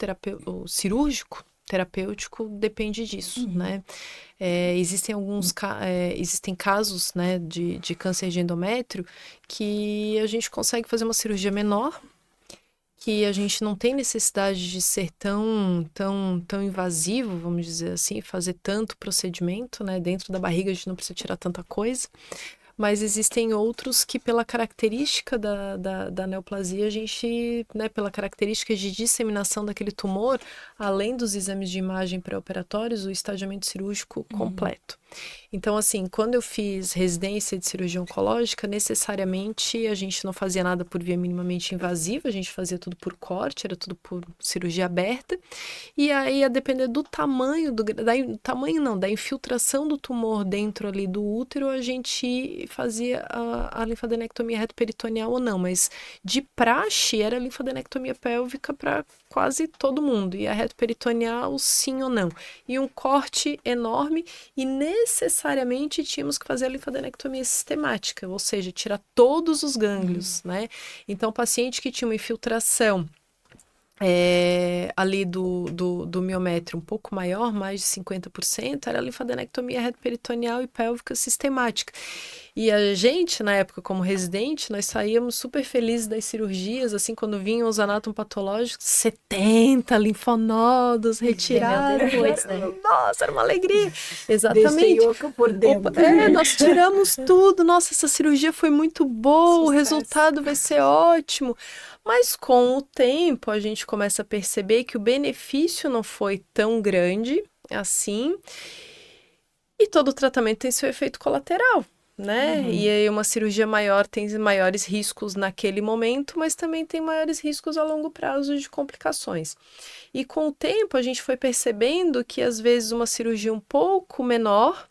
cirúrgico, terapêutico, depende disso, né? Existem casos, né, de câncer de endométrio que a gente consegue fazer uma cirurgia menor, que a gente não tem necessidade de ser tão invasivo, vamos dizer assim, fazer tanto procedimento, né? Dentro da barriga a gente não precisa tirar tanta coisa. Mas existem outros que, pela característica da neoplasia, a gente, né, pela característica de disseminação daquele tumor, além dos exames de imagem pré-operatórios, o estadiamento cirúrgico completo. Então, assim, quando eu fiz residência de cirurgia oncológica, necessariamente a gente não fazia nada por via minimamente invasiva, a gente fazia tudo por corte, era tudo por cirurgia aberta. E aí, a depender do tamanho, da infiltração do tumor dentro ali do útero, a gente fazia a linfadenectomia retroperitoneal ou não, mas de praxe era a linfadenectomia pélvica para quase todo mundo, e a retroperitoneal sim ou não. E um corte enorme, e necessariamente tínhamos que fazer a linfadenectomia sistemática, ou seja, tirar todos os gânglios, né? Então, o paciente que tinha uma infiltração ali do miométrio um pouco maior, mais de 50%, era a linfadenectomia retroperitoneal e pélvica sistemática. E a gente, na época, como residente, nós saíamos super felizes das cirurgias, assim, quando vinham os anatomopatológicos, 70 linfonodos retirados. Depois, né? Nossa, era uma alegria. Exatamente. Deixei oca por dentro. Nós tiramos tudo. Nossa, essa cirurgia foi muito boa, o resultado vai ser ótimo. Mas com o tempo, a gente começa a perceber que o benefício não foi tão grande assim, e todo tratamento tem seu efeito colateral, né? E aí uma cirurgia maior tem maiores riscos naquele momento, mas também tem maiores riscos a longo prazo de complicações. E com o tempo a gente foi percebendo que às vezes uma cirurgia um pouco menor,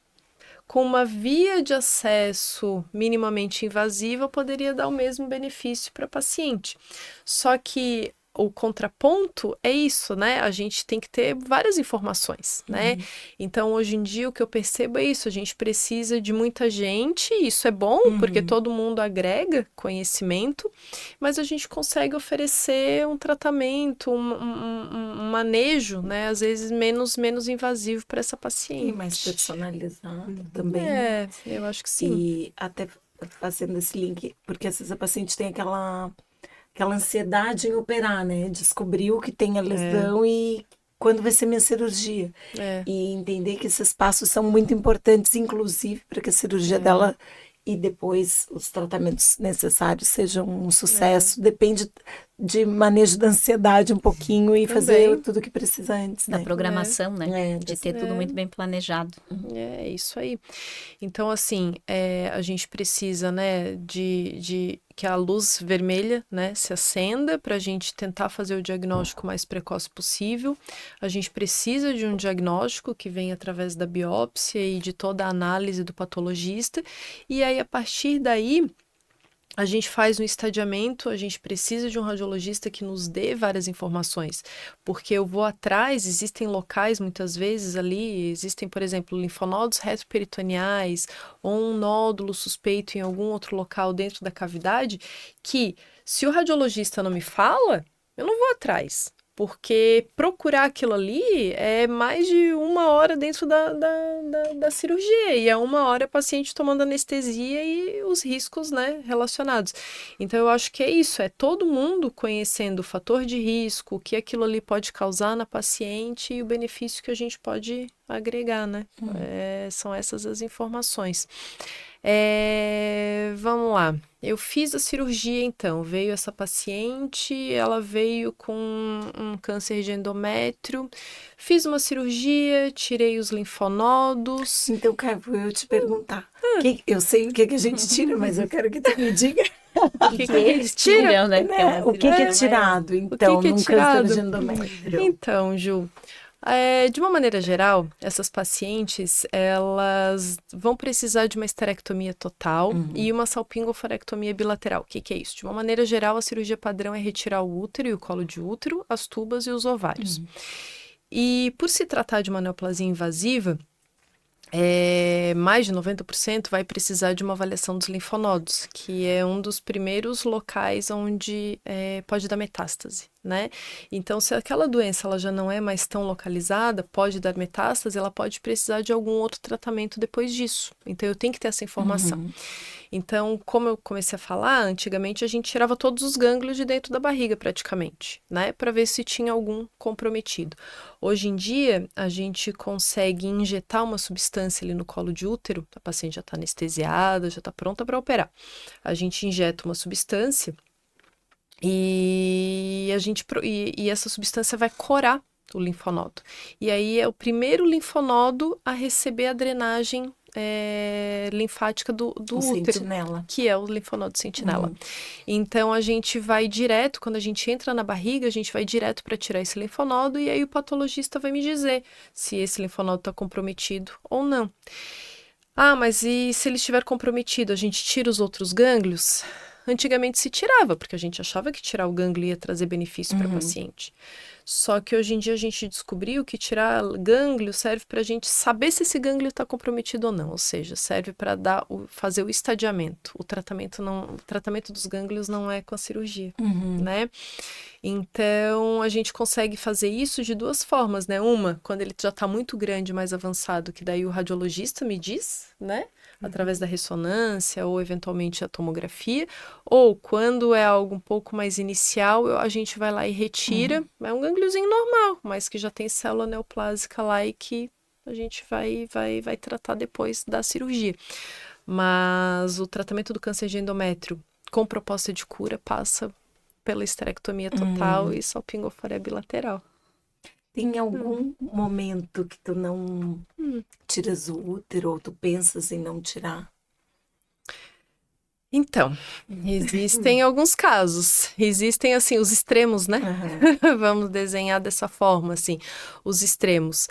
com uma via de acesso minimamente invasiva, poderia dar o mesmo benefício para a paciente. Só que o contraponto é isso, né? A gente tem que ter várias informações, né? Então, hoje em dia, o que eu percebo é isso. A gente precisa de muita gente, isso é bom, porque todo mundo agrega conhecimento, mas a gente consegue oferecer um tratamento, um manejo, né? Às vezes, menos invasivo para essa paciente. E mais personalizado também. Eu acho que sim. E até fazendo esse link, porque às vezes a paciente tem aquela ansiedade em operar, né? Descobriu que tem a lesão e quando vai ser minha cirurgia. E entender que esses passos são muito importantes, inclusive, para que a cirurgia dela e depois os tratamentos necessários sejam um sucesso. Depende de manejo da ansiedade um pouquinho e fazer tudo o que precisa antes, Da né? programação, né? É, De ter tudo muito bem planejado. É isso aí. Então, assim, a gente precisa, né, de que a luz vermelha, né, se acenda para a gente tentar fazer o diagnóstico mais precoce possível. A gente precisa de um diagnóstico que vem através da biópsia e de toda a análise do patologista. E aí, a partir daí, a gente faz um estadiamento, a gente precisa de um radiologista que nos dê várias informações, porque eu vou atrás, existem locais muitas vezes ali, existem, por exemplo, linfonodos retroperitoneais ou um nódulo suspeito em algum outro local dentro da cavidade, que se o radiologista não me fala, eu não vou atrás. Porque procurar aquilo ali é mais de 1 hora dentro da cirurgia. E é 1 hora paciente tomando anestesia e os riscos, né, relacionados. Então, eu acho que é isso. É todo mundo conhecendo o fator de risco, o que aquilo ali pode causar na paciente e o benefício que a gente pode agregar, né? São essas as informações. Vamos lá. Eu fiz a cirurgia, então. Veio essa paciente, ela veio com um câncer de endométrio. Fiz uma cirurgia, tirei os linfonodos. Então, Caio, eu te perguntar. Eu sei o que a gente tira, mas eu quero que tu me diga O que eles tiram? né? né, o que é tirado, então, que é num tirado? câncer de endométrio. Então, Ju, de uma maneira geral, essas pacientes, elas vão precisar de uma esterectomia total e uma salpingoforectomia bilateral. O que é isso? De uma maneira geral, a cirurgia padrão é retirar o útero e o colo de útero, as tubas e os ovários. E por se tratar de uma neoplasia invasiva, mais de 90% vai precisar de uma avaliação dos linfonodos, que é um dos primeiros locais onde pode dar metástase, né? Então, se aquela doença ela já não é mais tão localizada, pode dar metástase, ela pode precisar de algum outro tratamento depois disso. Então, eu tenho que ter essa informação. Então, como eu comecei a falar, antigamente a gente tirava todos os gânglios de dentro da barriga, praticamente, né? Para ver se tinha algum comprometido. Hoje em dia, a gente consegue injetar uma substância ali no colo de útero, a paciente já está anestesiada, já está pronta para operar. A gente injeta uma substância e essa substância vai corar o linfonodo. E aí é o primeiro linfonodo a receber a drenagem linfática do útero, sentinela. que é o linfonodo sentinela. Então, a gente vai direto, quando a gente entra na barriga, a gente vai direto para tirar esse linfonodo e aí o patologista vai me dizer se esse linfonodo está comprometido ou não. Ah, mas e se ele estiver comprometido, a gente tira os outros gânglios? Antigamente se tirava, porque a gente achava que tirar o gânglio ia trazer benefício para o paciente. Só que hoje em dia a gente descobriu que tirar gânglio serve para a gente saber se esse gânglio está comprometido ou não. Ou seja, serve para fazer o estadiamento. O tratamento dos gânglios não é com a cirurgia, né? Então, a gente consegue fazer isso de duas formas, né? Uma, quando ele já está muito grande, mais avançado, que daí o radiologista me diz, né? Através da ressonância ou eventualmente a tomografia, ou quando é algo um pouco mais inicial, a gente vai lá e retira, é um gângliozinho normal, mas que já tem célula neoplásica lá e que a gente vai tratar depois da cirurgia. Mas o tratamento do câncer de endométrio com proposta de cura passa pela esterectomia total e salpingofaria bilateral. Tem algum momento que tu não tiras o útero ou tu pensas em não tirar? Então, existem alguns casos. Existem, assim, os extremos, né? Vamos desenhar dessa forma, assim, os extremos.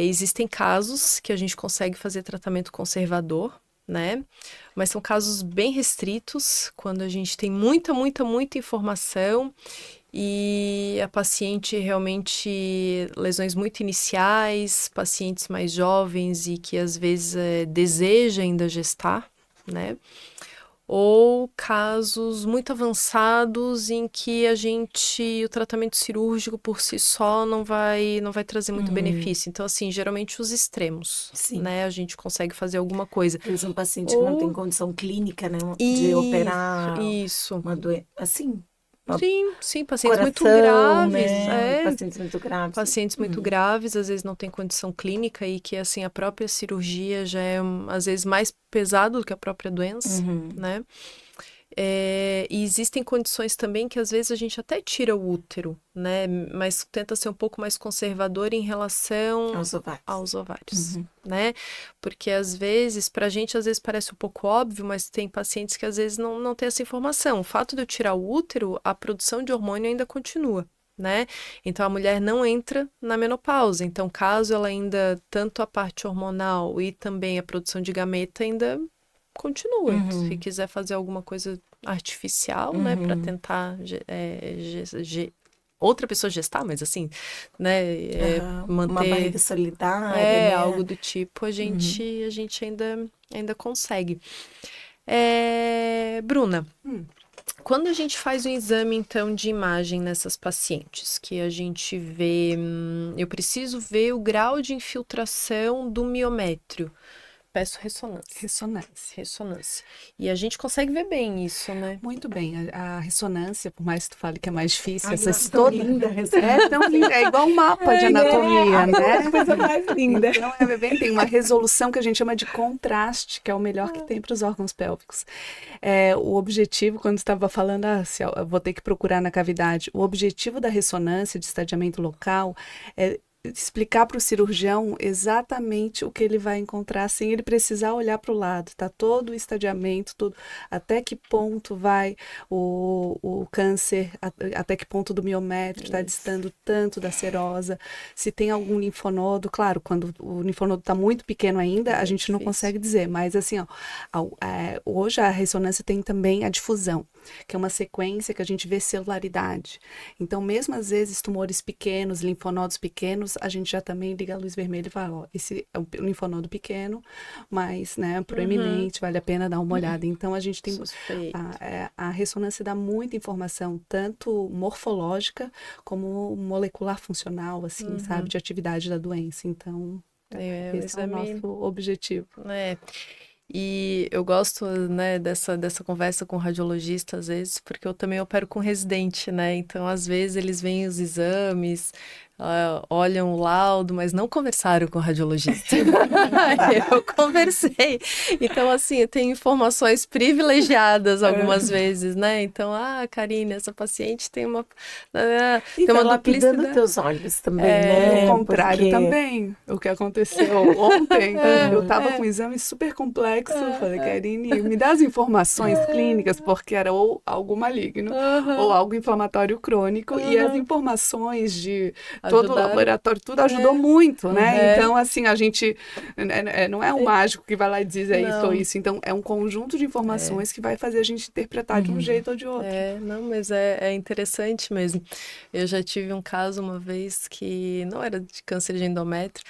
Existem casos que a gente consegue fazer tratamento conservador, né? Mas são casos bem restritos, quando a gente tem muita informação e a paciente realmente, lesões muito iniciais, pacientes mais jovens e que às vezes deseja ainda gestar, né? Ou casos muito avançados em que o tratamento cirúrgico por si só não vai trazer muito benefício. Então, assim, geralmente os extremos, né? A gente consegue fazer alguma coisa. Eles são pacientes que não tem condição clínica, né? De operar uma doença, assim... Sim, pacientes muito coração, graves. né? Pacientes muito graves. Pacientes muito graves, às vezes não tem condição clínica e que, assim, a própria cirurgia já é, às vezes, mais pesado do que a própria doença, né? E existem condições também que às vezes a gente até tira o útero, né? Mas tenta ser um pouco mais conservador em relação aos ovários, né? Porque às vezes, pra gente às vezes parece um pouco óbvio, mas tem pacientes que às vezes não tem essa informação. O fato de eu tirar o útero, a produção de hormônio ainda continua, né? Então a mulher não entra na menopausa. Então, caso ela ainda, tanto a parte hormonal e também a produção de gameta ainda continua. Se quiser fazer alguma coisa artificial, né, para tentar outra pessoa gestar, mas assim, né, manter uma barriga solidária, né? algo do tipo, a gente ainda consegue. Bruna, quando a gente faz um exame, então, de imagem nessas pacientes, que a gente vê, eu preciso ver o grau de infiltração do miométrio. Peço ressonância. E a gente consegue ver bem isso, né? Muito bem. A ressonância, por mais que tu fale que é mais difícil, Ai, essas tão todas... linda, É tão linda, é igual um mapa de anatomia, né? A coisa mais linda. Então, tem uma resolução que a gente chama de contraste, que é o melhor que tem para os órgãos pélvicos. O objetivo, quando estava falando, se eu vou ter que procurar na cavidade, o objetivo da ressonância de estadiamento local é explicar para o cirurgião exatamente o que ele vai encontrar sem ele precisar olhar para o lado, tá? Todo o estadiamento, tudo, até que ponto vai o câncer, até que ponto do miométrio está distando tanto da serosa, se tem algum linfonodo, claro, quando o linfonodo está muito pequeno ainda, a gente não consegue dizer, mas assim, hoje a ressonância tem também a difusão, que é uma sequência que a gente vê celularidade. Então, mesmo às vezes tumores pequenos, linfonodos pequenos, a gente já também liga a luz vermelha e fala, ó, esse é um linfonodo pequeno, mas, né, proeminente, vale a pena dar uma olhada. Então, a gente tem... A ressonância dá muita informação, tanto morfológica, como molecular funcional, assim, sabe, de atividade da doença. Então, esse é o nosso objetivo. E eu gosto, né, dessa conversa com o radiologista, às vezes, porque eu também opero com residente, né? Então, às vezes, eles veem os exames, olham o laudo, mas não conversaram com o radiologista. Eu conversei. Então, assim, eu tenho informações privilegiadas algumas vezes, né? Então, Karine, essa paciente tem uma... tem uma duplicidade. Teus olhos também, né? No contrário também. O que aconteceu ontem, eu estava com um exame super complexo. Falei, Karine, me dá as informações clínicas, porque era ou algo maligno, ou algo inflamatório crônico, e as informações de todo o laboratório, tudo ajudou muito, né? Então, assim, a gente não é um mágico que vai lá e diz isso ou isso. Então, é um conjunto de informações que vai fazer a gente interpretar de um jeito ou de outro. Não, mas é interessante mesmo. Eu já tive um caso uma vez que não era de câncer de endométrio.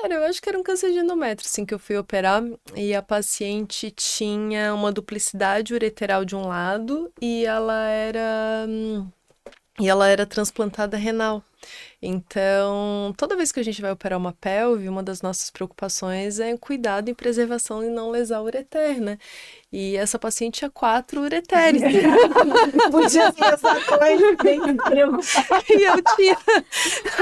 Eu acho que era um câncer de endométrio, assim, que eu fui operar, e a paciente tinha uma duplicidade ureteral de um lado e ela era transplantada renal. Então, toda vez que a gente vai operar uma pelve, uma das nossas preocupações é cuidado e preservação e não lesar o ureter, né? E essa paciente tinha 4 ureteres. Podia ser essa coisa, bem preocupada. E eu tinha...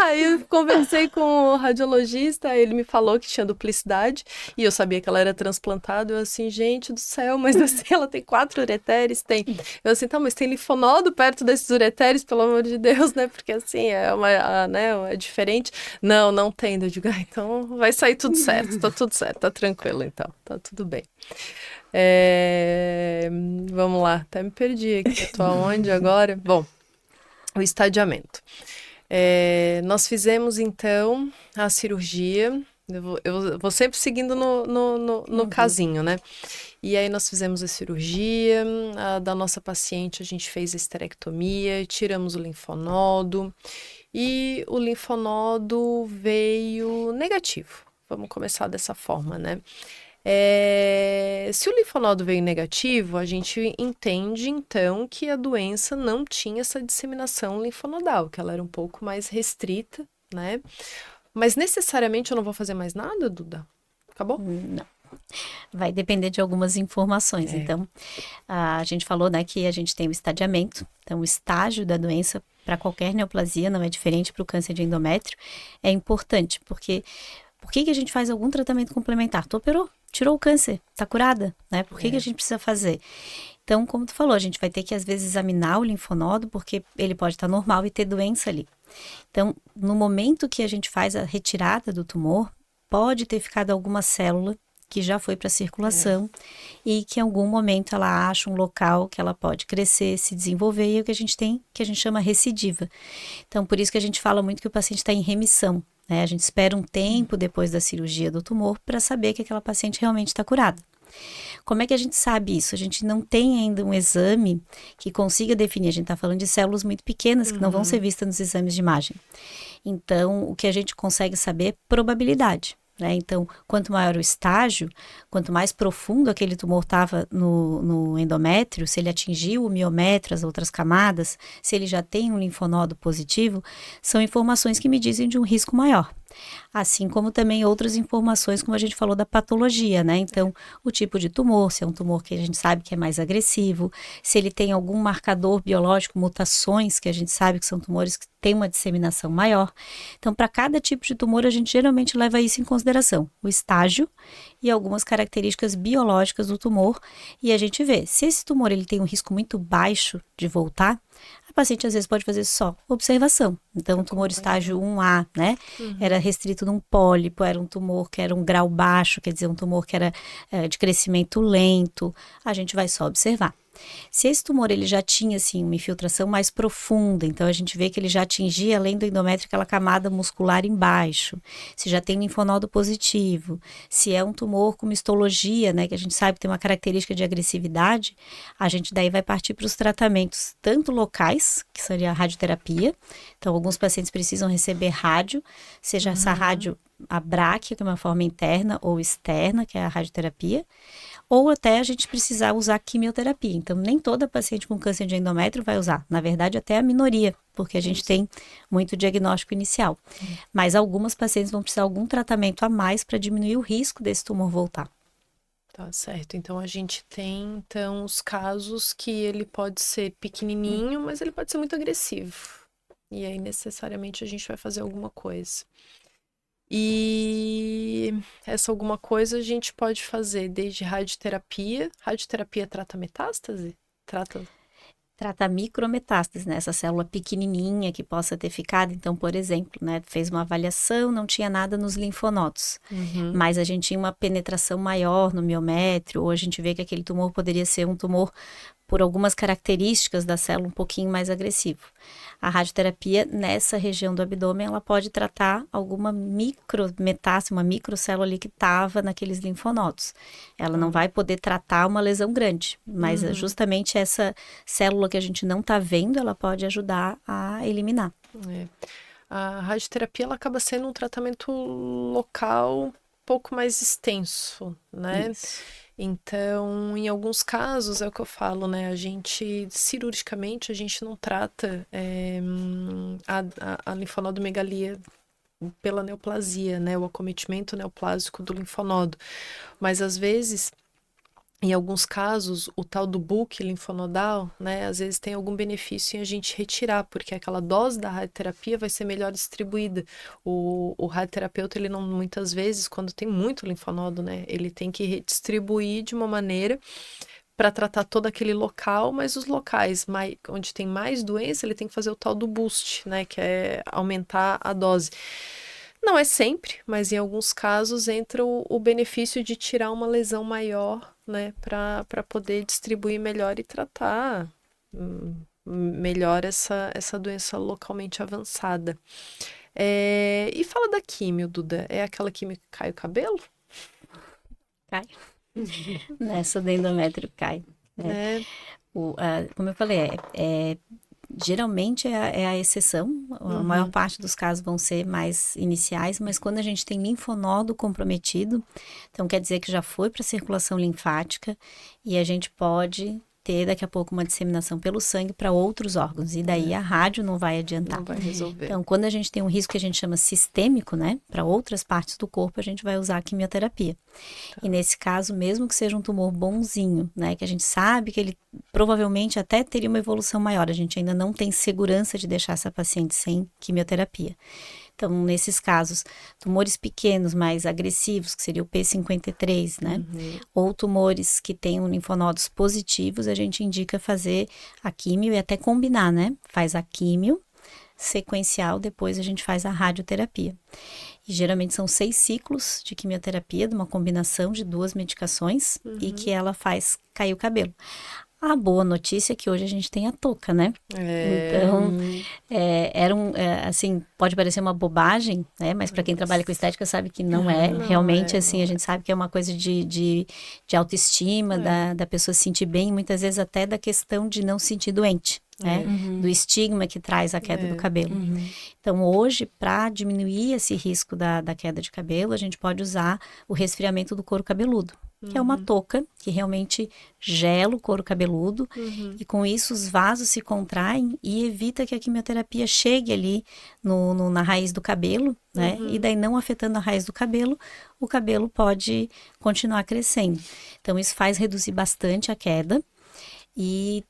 Aí eu conversei com o radiologista, ele me falou que tinha duplicidade, e eu sabia que ela era transplantada. Eu assim, gente do céu, mas assim, ela tem 4 ureteres? Tem. Eu assim, tá, mas tem linfonodo perto desses ureteres, pelo amor de Deus, né? Porque assim, é diferente. Não tem. Eu digo, então vai sair tudo certo, tá tudo certo, tá tranquilo então, tá tudo bem. Vamos lá, até me perdi aqui, eu tô aonde agora? Bom, o estadiamento. Nós fizemos então a cirurgia, eu vou sempre seguindo no casinho, né? E aí nós fizemos a cirurgia, da nossa paciente a gente fez a esterectomia, tiramos o linfonodo, e o linfonodo veio negativo. Vamos começar dessa forma, né? Se o linfonodo veio negativo, a gente entende, então, que a doença não tinha essa disseminação linfonodal, que ela era um pouco mais restrita, né? Mas necessariamente eu não vou fazer mais nada, Duda? Acabou? Não. Vai depender de algumas informações. Então, a gente falou, né, que a gente tem o estadiamento. Então, o estágio da doença para qualquer neoplasia não é diferente para o câncer de endométrio. É importante, porque por que a gente faz algum tratamento complementar? Tu operou, tirou o câncer, tá curada, né? Por que a gente precisa fazer? Então, como tu falou, a gente vai ter que às vezes examinar o linfonodo, porque ele pode estar normal e ter doença ali. Então, no momento que a gente faz a retirada do tumor, pode ter ficado alguma célula que já foi para a circulação e que em algum momento ela acha um local que ela pode crescer, se desenvolver, e é o que a gente tem, que a gente chama recidiva. Então, por isso que a gente fala muito que o paciente está em remissão, né? A gente espera um tempo depois da cirurgia do tumor para saber que aquela paciente realmente está curada. Como é que a gente sabe isso? A gente não tem ainda um exame que consiga definir. A gente está falando de células muito pequenas que não vão ser vistas nos exames de imagem. Então, o que a gente consegue saber é probabilidade. Né? Então, quanto maior o estágio, quanto mais profundo aquele tumor estava no endométrio, se ele atingiu o miométrio, as outras camadas, se ele já tem um linfonodo positivo, são informações que me dizem de um risco maior. Assim como também outras informações, como a gente falou da patologia, né? Então, o tipo de tumor, se é um tumor que a gente sabe que é mais agressivo, se ele tem algum marcador biológico, mutações, que a gente sabe que são tumores que têm uma disseminação maior. Então, para cada tipo de tumor, a gente geralmente leva isso em consideração, o estágio e algumas características biológicas do tumor, e a gente vê, se esse tumor ele tem um risco muito baixo de voltar, a paciente às vezes pode fazer só observação. Então, um tumor estágio 1A, né? Era restrito num pólipo, era um tumor que era um grau baixo, quer dizer, um tumor que era de crescimento lento. A gente vai só observar. Se esse tumor ele já tinha assim uma infiltração mais profunda, então a gente vê que ele já atingia além do endométrio aquela camada muscular embaixo, se já tem linfonodo positivo, se é um tumor com histologia, né, que a gente sabe que tem uma característica de agressividade, a gente daí vai partir para os tratamentos tanto locais, que seria a radioterapia. Então alguns pacientes precisam receber rádio, seja essa rádio a bráquia, que é uma forma interna, ou externa, que é a radioterapia, ou até a gente precisar usar quimioterapia. Então, nem toda paciente com câncer de endométrio vai usar. Na verdade, até a minoria, porque a gente tem muito diagnóstico inicial. Mas algumas pacientes vão precisar de algum tratamento a mais para diminuir o risco desse tumor voltar. Tá certo. Então, a gente tem, então, os casos que ele pode ser pequenininho, mas ele pode ser muito agressivo. E aí, necessariamente, a gente vai fazer alguma coisa. E essa alguma coisa a gente pode fazer desde radioterapia. Radioterapia trata metástase? Trata micrometástase, né? Essa célula pequenininha que possa ter ficado. Então, por exemplo, né? Fez uma avaliação, não tinha nada nos linfonodos. Mas a gente tinha uma penetração maior no miométrio, ou a gente vê que aquele tumor poderia ser um tumor por algumas características da célula um pouquinho mais agressivo. A radioterapia, nessa região do abdômen, ela pode tratar alguma micrometástase, uma microcélula ali que estava naqueles linfonodos. Ela não vai poder tratar uma lesão grande, mas justamente essa célula que a gente não está vendo, ela pode ajudar a eliminar. A radioterapia, ela acaba sendo um tratamento local um pouco mais extenso, né? Isso. Então, em alguns casos, é o que eu falo, né? A gente, cirurgicamente, a gente não trata a linfonodomegalia pela neoplasia, né? O acometimento neoplásico do linfonodo. Mas, às vezes, em alguns casos, o tal do buque linfonodal, né? Às vezes tem algum benefício em a gente retirar, porque aquela dose da radioterapia vai ser melhor distribuída. O radioterapeuta, ele não, muitas vezes, quando tem muito linfonodo, né? Ele tem que redistribuir de uma maneira para tratar todo aquele local, mas os locais onde tem mais doença, ele tem que fazer o tal do boost, né? Que é aumentar a dose. Não é sempre, mas em alguns casos entra o benefício de tirar uma lesão maior, né, para poder distribuir melhor e tratar melhor essa doença localmente avançada. E fala da químio, Duda. É aquela químio que cai o cabelo? Cai. Nessa do endométrio cai. Como eu falei, geralmente é a exceção, a maior parte dos casos vão ser mais iniciais, mas quando a gente tem linfonodo comprometido, então quer dizer que já foi para a circulação linfática e a gente pode ter daqui a pouco uma disseminação pelo sangue para outros órgãos, e daí a rádio não vai adiantar. Não vai resolver. Então, quando a gente tem um risco que a gente chama sistêmico, né, para outras partes do corpo, a gente vai usar a quimioterapia. E nesse caso, mesmo que seja um tumor bonzinho, né, que a gente sabe que ele provavelmente até teria uma evolução maior, a gente ainda não tem segurança de deixar essa paciente sem quimioterapia. Então, nesses casos, tumores pequenos, mais agressivos, que seria o P53, né? Ou tumores que tenham linfonodos positivos, a gente indica fazer a químio e até combinar, né? Faz a químio sequencial, depois a gente faz a radioterapia. E geralmente são 6 ciclos de quimioterapia, de uma combinação de 2 medicações, e que ela faz cair o cabelo. A boa notícia é que hoje a gente tem a touca, né? Então, assim, pode parecer uma bobagem, né? Mas para quem trabalha com estética sabe que não é. Realmente, assim, a gente sabe que é uma coisa de autoestima, da pessoa se sentir bem, muitas vezes até da questão de não se sentir doente, né? Do estigma que traz a queda do cabelo. Então, hoje, para diminuir esse risco da queda de cabelo, a gente pode usar o resfriamento do couro cabeludo, que é uma touca que realmente gela o couro cabeludo e com isso os vasos se contraem e evita que a quimioterapia chegue ali na raiz do cabelo, né? E daí não afetando a raiz do cabelo, o cabelo pode continuar crescendo. Então isso faz reduzir bastante a queda e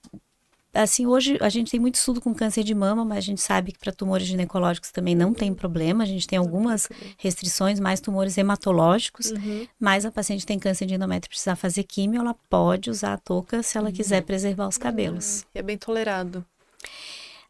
assim, hoje a gente tem muito estudo com câncer de mama, mas a gente sabe que para tumores ginecológicos também não tem problema. A gente tem algumas restrições, mais tumores hematológicos, mas a paciente tem câncer de endométrio e precisar fazer químio, ela pode usar a touca se ela quiser preservar os cabelos. E é bem tolerado.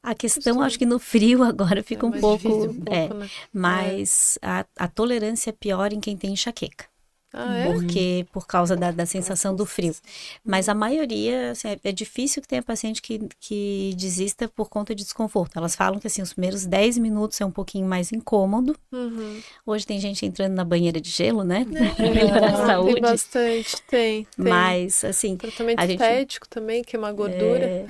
A questão, acho que no frio agora fica um mais pouco, difícil né? mas a tolerância é pior em quem tem enxaqueca. Ah, é? Porque por causa da sensação do frio. Mas a maioria, assim, é difícil que tenha paciente que desista por conta de desconforto. Elas falam que assim, os primeiros 10 minutos é um pouquinho mais incômodo. Hoje tem gente entrando na banheira de gelo, né? Pra melhorar a saúde. Tem bastante, tem. Mas, assim... Tratamento a gente, estético também, queimar gordura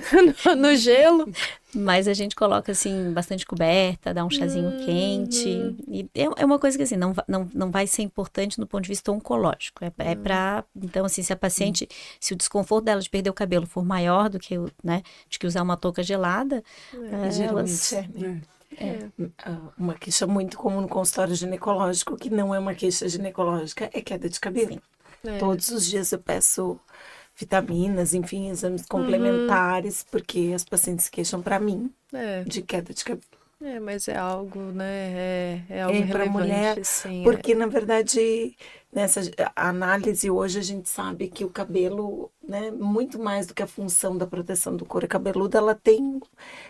no gelo. Mas a gente coloca, assim, bastante coberta, dá um chazinho quente. E é uma coisa que, assim, não vai ser importante no ponto de vista oncológico. É pra... Então, assim, se a paciente... Se o desconforto dela de perder o cabelo for maior do que, né, de que usar uma touca gelada... Geralmente uma queixa muito comum no consultório ginecológico, que não é uma queixa ginecológica, é queda de cabelo. Todos os dias eu peço vitaminas, enfim, exames complementares, porque as pacientes queixam para mim de queda de cabelo. Mas é algo, né? É algo para relevante, mulher, sim, porque na verdade nessa análise hoje a gente sabe que o cabelo, né, muito mais do que a função da proteção do couro cabeludo, ela tem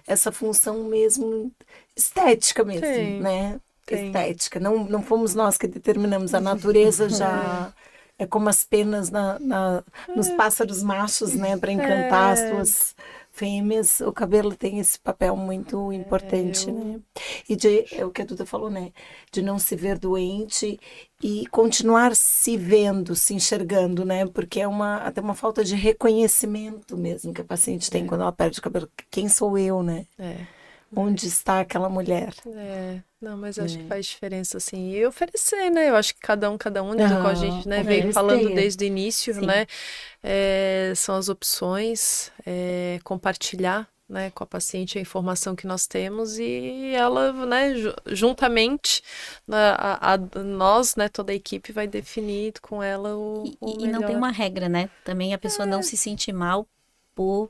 essa função mesmo estética mesmo, Tem, né? tem. Estética. Não fomos nós que determinamos, a natureza já é como as penas nos pássaros machos, né, para encantar as suas fêmeas. O cabelo tem esse papel muito importante, né? E é o que a Duda falou, né? De não se ver doente e continuar se vendo, se enxergando, né? Porque é até uma falta de reconhecimento mesmo que a paciente tem quando ela perde o cabelo. Quem sou eu, né? Onde está aquela mulher? Não, mas acho que faz diferença, assim. E oferecer, né? Eu acho que cada um, né? Com a gente, né? Veio falando desde o início, né? São as opções, compartilhar, né? Com a paciente a informação que nós temos e ela, né? Juntamente, nós, né? Toda a equipe vai definir com ela o melhor. E não tem uma regra, né? Também a pessoa não se sentir mal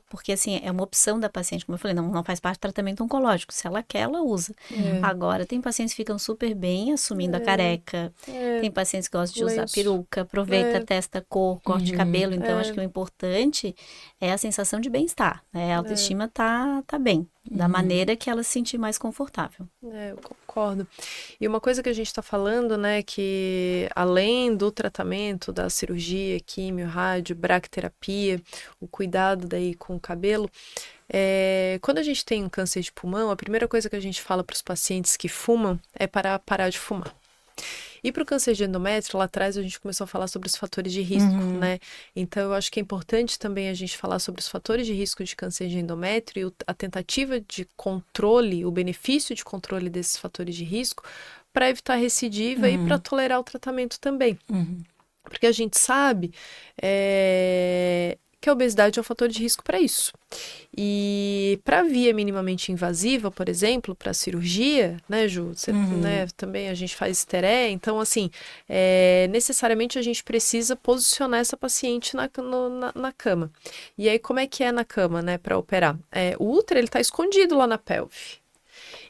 porque assim, é uma opção da paciente, como eu falei, não faz parte do tratamento oncológico, se ela quer, ela usa. Agora, tem pacientes que ficam super bem assumindo a careca, tem pacientes que gostam de usar peruca, aproveita, testa a cor, corte de cabelo, então acho que o importante é a sensação de bem-estar, né? A autoestima tá bem, da maneira que ela se sentir mais confortável. Eu concordo. E uma coisa que a gente está falando, né, que além do tratamento, da cirurgia, químio, rádio, bracterapia, o cuidado daí com o cabelo, quando a gente tem um câncer de pulmão, a primeira coisa que a gente fala para os pacientes que fumam é para parar de fumar. E para o câncer de endométrio, lá atrás a gente começou a falar sobre os fatores de risco, né? Então, eu acho que é importante também a gente falar sobre os fatores de risco de câncer de endométrio e a tentativa de controle, o benefício de controle desses fatores de risco para evitar recidiva e para tolerar o tratamento também. Porque a gente sabe que a obesidade é um fator de risco para isso. E para via minimamente invasiva, por exemplo, para cirurgia, né, Ju? Né, também a gente faz esteré, então, assim, necessariamente a gente precisa posicionar essa paciente na cama. E aí, como é que é na cama, né, para operar? O útero, ele tá escondido lá na pelve.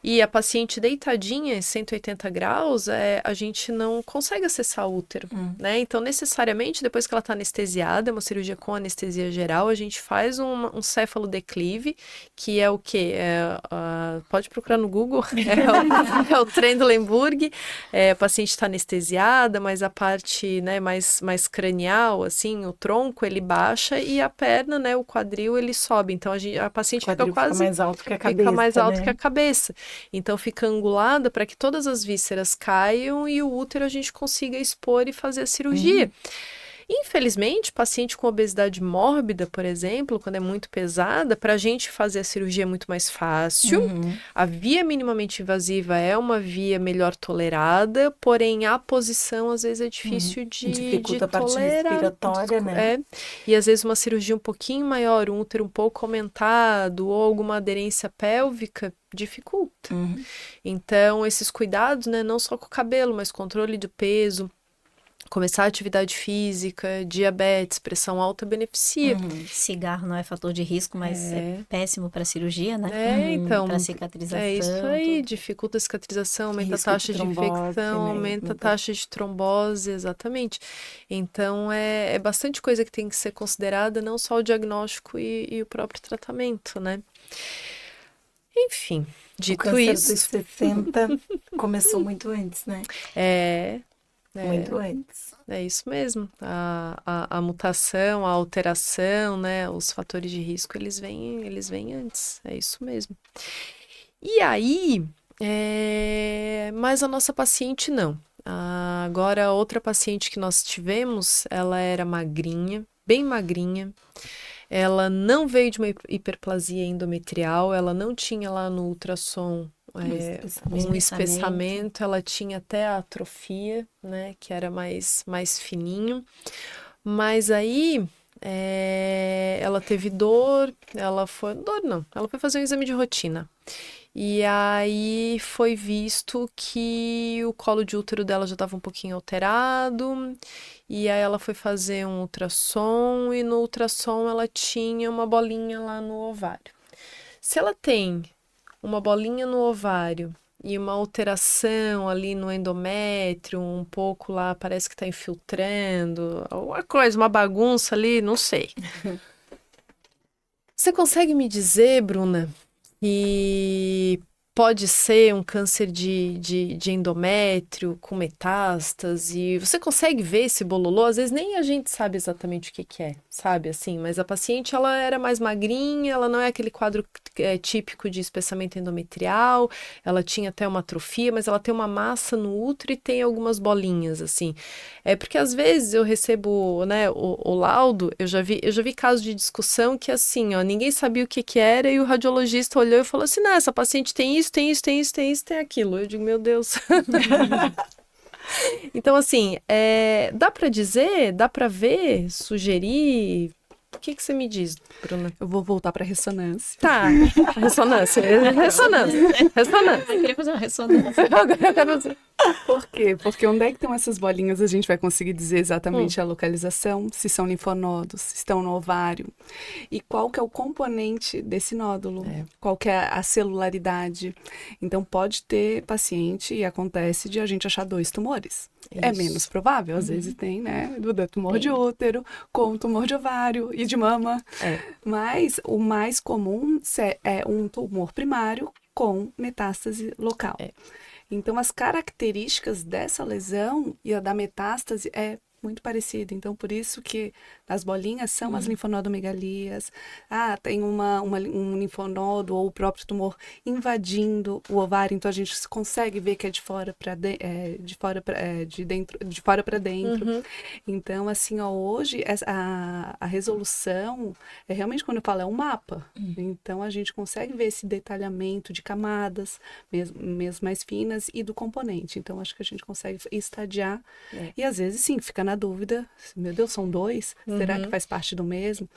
E a paciente deitadinha, em 180 graus, a gente não consegue acessar o útero, né? Então, necessariamente, depois que ela está anestesiada, uma cirurgia com anestesia geral, a gente faz um céfalo-declive, que é o quê? Pode procurar no Google, é o Trendelenburg. A paciente está anestesiada, mas a parte, né, mais cranial, assim, o tronco, ele baixa e a perna, né, o quadril, ele sobe. Então, a paciente fica quase... Fica mais alto que a cabeça, fica mais alto, né? que a cabeça. Então, fica angulada para que todas as vísceras caiam e o útero a gente consiga expor e fazer a cirurgia. Infelizmente, paciente com obesidade mórbida, por exemplo, quando é muito pesada, para a gente fazer a cirurgia é muito mais fácil. A via minimamente invasiva é uma via melhor tolerada, porém a posição às vezes é difícil de Dificulta a parte tolerar. respiratória, né? E às vezes uma cirurgia um pouquinho maior, um útero um pouco aumentado ou alguma aderência pélvica dificulta. Então, esses cuidados, né, não só com o cabelo, mas controle do peso, começar a atividade física, diabetes, pressão alta beneficia. Cigarro não é fator de risco, mas é péssimo para cirurgia, né? Então, para cicatrização. é isso aí, tudo. dificulta a cicatrização, aumenta a Risco taxa de de trombose, infecção, né? aumenta a taxa de trombose, exatamente. Então, é bastante coisa que tem que ser considerada, não só o diagnóstico e o próprio tratamento, né? Enfim, O dito câncer dos isso... 60 começou muito antes, né? Muito antes. É isso mesmo. A mutação, a alteração, né? Os fatores de risco, eles vêm antes. É isso mesmo. E aí, mas a nossa paciente não. Agora, a outra paciente que nós tivemos, ela era magrinha, bem magrinha. Ela não veio de uma hiperplasia endometrial, ela não tinha lá no ultrassom um espessamento, ela tinha até a atrofia, né, que era mais fininho, mas aí ela teve dor, ela foi fazer um exame de rotina, e aí foi visto que o colo de útero dela já estava um pouquinho alterado, e aí ela foi fazer um ultrassom, e no ultrassom ela tinha uma bolinha lá no ovário. Se ela tem uma bolinha no ovário e uma alteração ali no endométrio, um pouco lá, parece que está infiltrando, alguma coisa, uma bagunça ali, não sei. Você consegue me dizer, Bruna, que pode ser um câncer de endométrio com metástase? Você consegue ver esse bololô? Às vezes nem a gente sabe exatamente o que é, sabe? Assim, mas a paciente, ela era mais magrinha, ela não é aquele quadro típico de espessamento endometrial, ela tinha até uma atrofia, mas ela tem uma massa no útero e tem algumas bolinhas, assim. Porque às vezes eu recebo, né, o laudo, eu já vi casos de discussão que assim, ó, ninguém sabia o que era e o radiologista olhou e falou assim, não, essa paciente tem isso, tem aquilo. Eu digo, meu Deus. Então, assim, dá para dizer, dá para ver, sugerir? O que você me diz, Bruna? Eu vou voltar para ressonância. Tá, ressonância. Eu queria fazer uma ressonância. Agora eu quero fazer. Por quê? Porque onde é que estão essas bolinhas, a gente vai conseguir dizer exatamente a localização, se são linfonodos, se estão no ovário, e qual que é o componente desse nódulo, qual que é a celularidade. Então, pode ter paciente, e acontece, de a gente achar 2 tumores. É menos provável, às vezes tem, né, do tumor de útero, com tumor de ovário e de mama. Mas o mais comum é um tumor primário com metástase local. Então, as características dessa lesão e a da metástase é muito parecida. Então, por isso que as bolinhas são as linfonodomegalias. Tem um linfonodo ou o próprio tumor invadindo o ovário. Então, a gente consegue ver que é de fora para dentro. Então, assim, hoje a resolução é realmente, quando eu falo, é um mapa. Então, a gente consegue ver esse detalhamento de camadas, mesmo mais finas, e do componente. Então, acho que a gente consegue estadiar. E, às vezes, sim, fica na na dúvida, meu Deus, são 2? Será que faz parte do mesmo?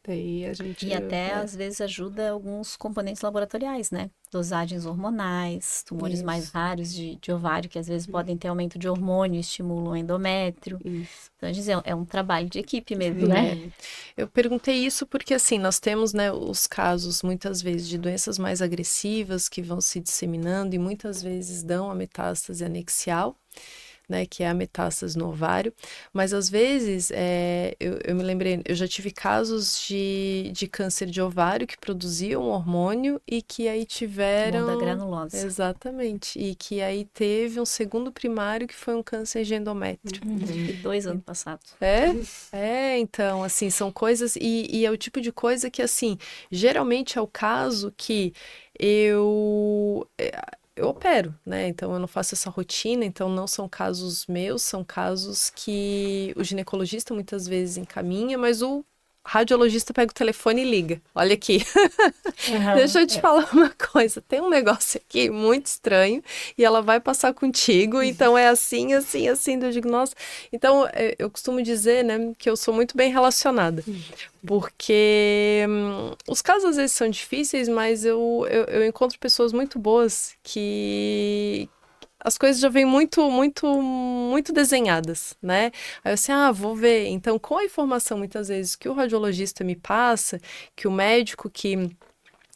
Daí a gente... E até, às vezes, ajuda alguns componentes laboratoriais, né? Dosagens hormonais, tumores mais raros de ovário, que às vezes podem ter aumento de hormônio, estimulam o endométrio. Isso. Então, a gente é um trabalho de equipe mesmo, né? Eu perguntei isso porque, assim, nós temos, né, os casos, muitas vezes, de doenças mais agressivas que vão se disseminando e muitas vezes dão a metástase anexial, né, que é a metástase no ovário, mas às vezes, eu me lembrei, eu já tive casos de câncer de ovário que produziam um hormônio e que aí tiveram... Da granulose. Exatamente, e que aí teve um segundo primário que foi um câncer de endométrio. E 2 anos passados. Então, assim, são coisas, e é o tipo de coisa que, assim, geralmente é o caso que eu opero, né? Então eu não faço essa rotina, então não são casos meus, são casos que o ginecologista muitas vezes encaminha, mas o radiologista pega o telefone e liga. Olha aqui. Deixa eu te falar uma coisa. Tem um negócio aqui muito estranho e ela vai passar contigo, então é assim, assim, assim. Eu digo, nossa. Então, eu costumo dizer, né, que eu sou muito bem relacionada. Porque os casos às vezes são difíceis, mas eu encontro pessoas muito boas que as coisas já vêm muito, muito, muito desenhadas, né? Aí eu assim, vou ver. Então, com a informação muitas vezes que o radiologista me passa, que o médico que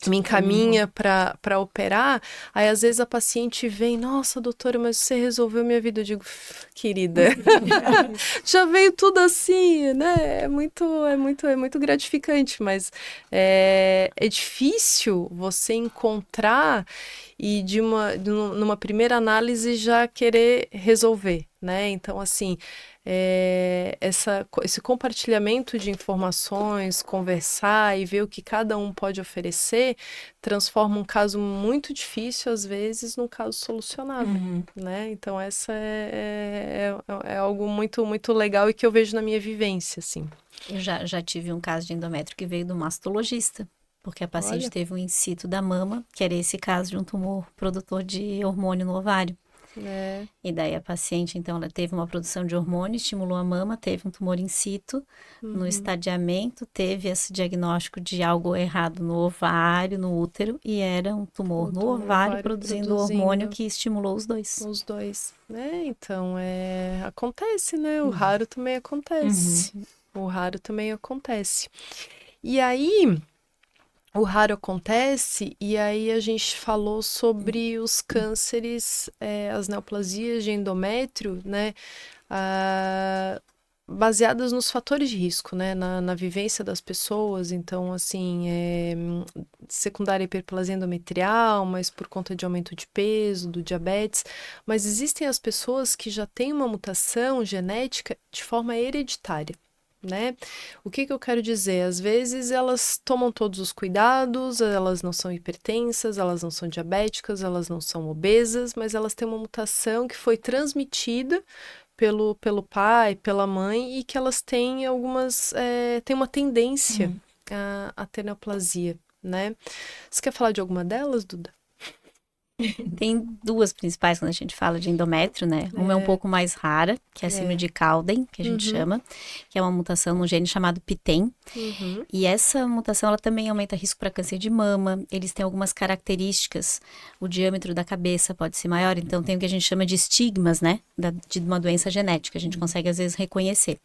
me encaminha para operar, aí às vezes a paciente vem, nossa, doutora, mas você resolveu minha vida. Eu digo, querida, já veio tudo assim, né? É muito gratificante, mas é difícil você encontrar e numa primeira análise já querer resolver, né? Então, assim, esse compartilhamento de informações, conversar e ver o que cada um pode oferecer, transforma um caso muito difícil, às vezes, num caso solucionável, né? Então, essa é algo muito, muito legal e que eu vejo na minha vivência, assim. Eu já tive um caso de endométrio que veio do mastologista, porque a paciente teve um in situ da mama, que era esse caso de um tumor produtor de hormônio no ovário. E daí a paciente, então, ela teve uma produção de hormônio, estimulou a mama, teve um tumor in situ, no estadiamento, teve esse diagnóstico de algo errado no ovário, no útero, e era um tumor no ovário produzindo hormônio que estimulou os dois. Os dois, né? Então, acontece, né? O raro também acontece. O raro também acontece. E aí... O raro acontece, e aí a gente falou sobre os cânceres, as neoplasias de endométrio, né, baseadas nos fatores de risco, né, na vivência das pessoas. Então, assim, secundária hiperplasia endometrial, mas por conta de aumento de peso, do diabetes. Mas existem as pessoas que já têm uma mutação genética de forma hereditária, né? O que eu quero dizer? Às vezes elas tomam todos os cuidados, elas não são hipertensas, elas não são diabéticas, elas não são obesas, mas elas têm uma mutação que foi transmitida pelo pai, pela mãe, e que elas têm têm uma tendência a ter neoplasia, né? Você quer falar de alguma delas, Duda? Tem duas principais quando a gente fala de endométrio, né? Uma é um pouco mais rara, que é a síndrome de Cowden, que a gente chama, que é uma mutação no gene chamado PTEN. E essa mutação, ela também aumenta risco para câncer de mama. Eles têm algumas características. O diâmetro da cabeça pode ser maior, então tem o que a gente chama de estigmas, né? De uma doença genética, a gente consegue às vezes reconhecer.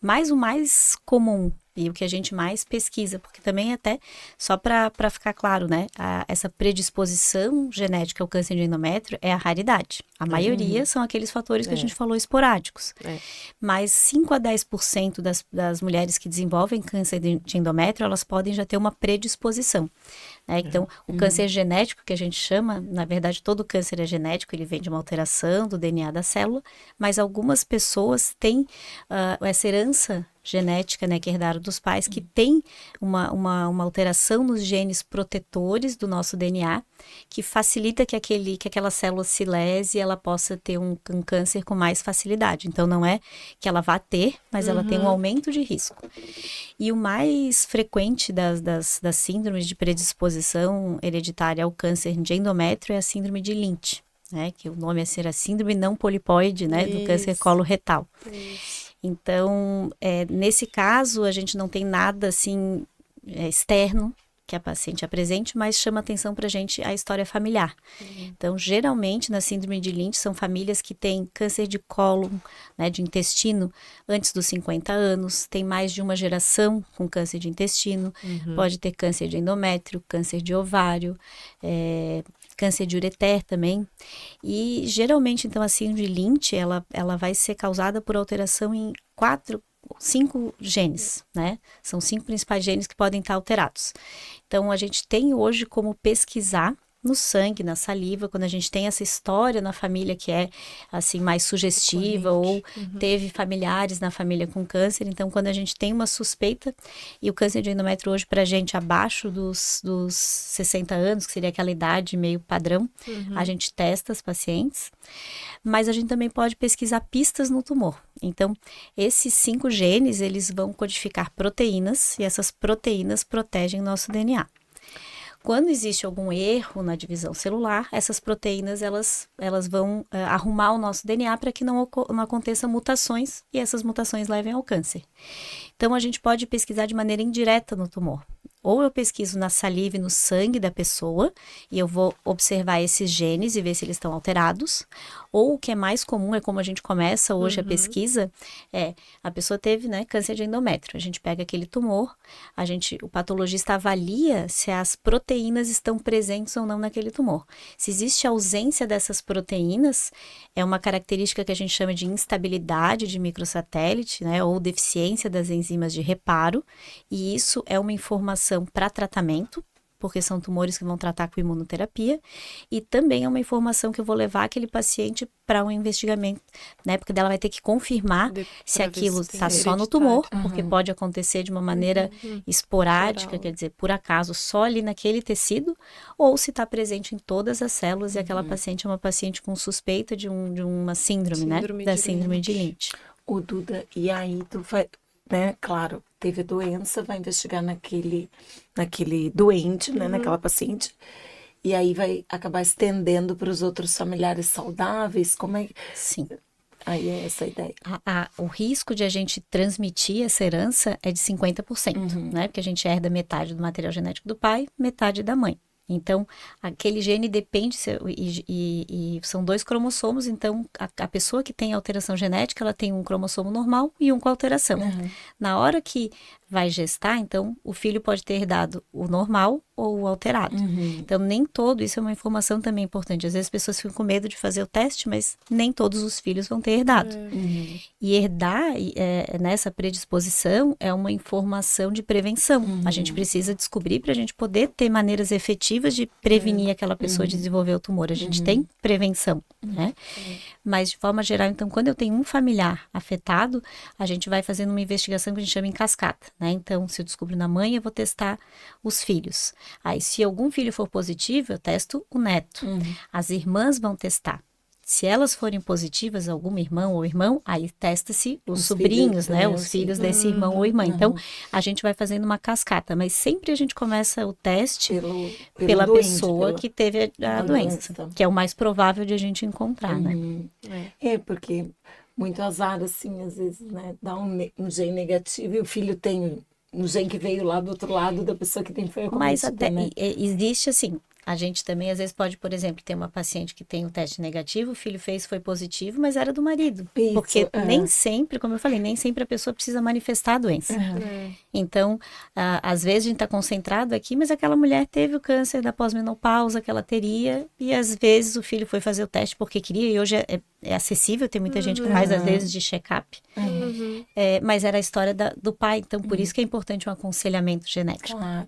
Mas o mais comum e o que a gente mais pesquisa, porque também até, só para ficar claro, né, essa predisposição genética ao câncer de endométrio é a raridade. A maioria são aqueles fatores que a gente falou esporádicos. Mas 5 a 10% das mulheres que desenvolvem câncer de endométrio, elas podem já ter uma predisposição. Né? Então, o câncer genético, que a gente chama, na verdade, todo câncer é genético, ele vem de uma alteração do DNA da célula, mas algumas pessoas têm essa herança genética, né, que herdaram dos pais, que tem uma alteração nos genes protetores do nosso DNA, que facilita que aquela célula se lese e ela possa ter um câncer com mais facilidade. Então, não é que ela vá ter, mas ela tem um aumento de risco. E o mais frequente das síndromes de predisposição hereditária ao câncer de endométrio é a síndrome de Lynch, né, que o nome é ser a síndrome não polipóide, né, do câncer coloretal. Então, nesse caso, a gente não tem nada assim externo que a paciente apresente, mas chama atenção para a gente a história familiar. Então, geralmente, na síndrome de Lynch, são famílias que têm câncer de cólon, né, de intestino, antes dos 50 anos, tem mais de uma geração com câncer de intestino, pode ter câncer de endométrio, câncer de ovário, câncer de ureter também. E, geralmente, então, a síndrome de Lynch, ela vai ser causada por alteração em 5 genes, né? São 5 principais genes que podem estar alterados. Então, a gente tem hoje como pesquisar no sangue, na saliva, quando a gente tem essa história na família que é, assim, mais sugestiva, ou teve familiares na família com câncer. Então, quando a gente tem uma suspeita, e o câncer de endométrio hoje pra gente abaixo dos 60 anos, que seria aquela idade meio padrão, a gente testa as pacientes, mas a gente também pode pesquisar pistas no tumor. Então, esses 5 genes, eles vão codificar proteínas, e essas proteínas protegem nosso DNA. Quando existe algum erro na divisão celular, essas proteínas elas vão arrumar o nosso DNA para que não aconteça mutações e essas mutações levem ao câncer. Então, a gente pode pesquisar de maneira indireta no tumor. Ou eu pesquiso na saliva e no sangue da pessoa e eu vou observar esses genes e ver se eles estão alterados. Ou o que é mais comum, é como a gente começa hoje a pesquisa, a pessoa teve, né, câncer de endométrio. A gente pega aquele tumor, o patologista avalia se as proteínas estão presentes ou não naquele tumor. Se existe ausência dessas proteínas, é uma característica que a gente chama de instabilidade de microsatélite, né, ou deficiência das enzimas de reparo, e isso é uma informação para tratamento, porque são tumores que vão tratar com imunoterapia, e também é uma informação que eu vou levar aquele paciente para um investimento, né? Porque ela vai ter que confirmar se aquilo está só no tumor, porque pode acontecer de uma maneira esporádica, quer dizer, por acaso, só ali naquele tecido, ou se está presente em todas as células, e aquela paciente é uma paciente com suspeita de uma síndrome, né? Da síndrome de Lynch. Ô, Duda, e aí tu vai, né, claro, teve a doença, vai investigar naquele doente, né, naquela paciente, e aí vai acabar estendendo para os outros familiares saudáveis, como é? Sim. Aí é essa a ideia. O risco de a gente transmitir essa herança é de 50%, né, porque a gente herda metade do material genético do pai, metade da mãe. Então, aquele gene depende, e são 2 cromossomos, então a pessoa que tem alteração genética, ela tem um cromossomo normal e um com alteração. Na hora que vai gestar, então, o filho pode ter herdado o normal ou o alterado. Então, nem todo, isso é uma informação também importante. Às vezes as pessoas ficam com medo de fazer o teste, mas nem todos os filhos vão ter herdado. E herdar, nessa predisposição, é uma informação de prevenção. A gente precisa descobrir para a gente poder ter maneiras efetivas de prevenir aquela pessoa de desenvolver o tumor. A gente tem prevenção, né? Mas, de forma geral, então, quando eu tenho um familiar afetado, a gente vai fazendo uma investigação que a gente chama em cascata, né? Então, se eu descubro na mãe, eu vou testar os filhos. Aí, se algum filho for positivo, eu testo o neto. As irmãs vão testar. Se elas forem positivas, alguma irmã ou irmão, aí testa-se os sobrinhos, né? Os filhos desse irmão ou irmã. Então, a gente vai fazendo uma cascata, mas sempre a gente começa o teste pela doente, pessoa que teve a doença, que é o mais provável de a gente encontrar, né? Porque muito azar, assim, às vezes, né? Dá um gene negativo e o filho tem um gene que veio lá do outro lado da pessoa que foi acometida, mas até né? Existe, assim, a gente também, às vezes, pode, por exemplo, ter uma paciente que tem um teste negativo, o filho foi positivo, mas era do marido. Isso, porque nem sempre, como eu falei, nem sempre a pessoa precisa manifestar a doença. Então, às vezes a gente está concentrado aqui, mas aquela mulher teve o câncer da pós-menopausa que ela teria, e às vezes o filho foi fazer o teste porque queria, e hoje é acessível, tem muita gente que faz, às vezes, de check-up. Mas era a história do pai, então por isso que é importante um aconselhamento genético. Claro.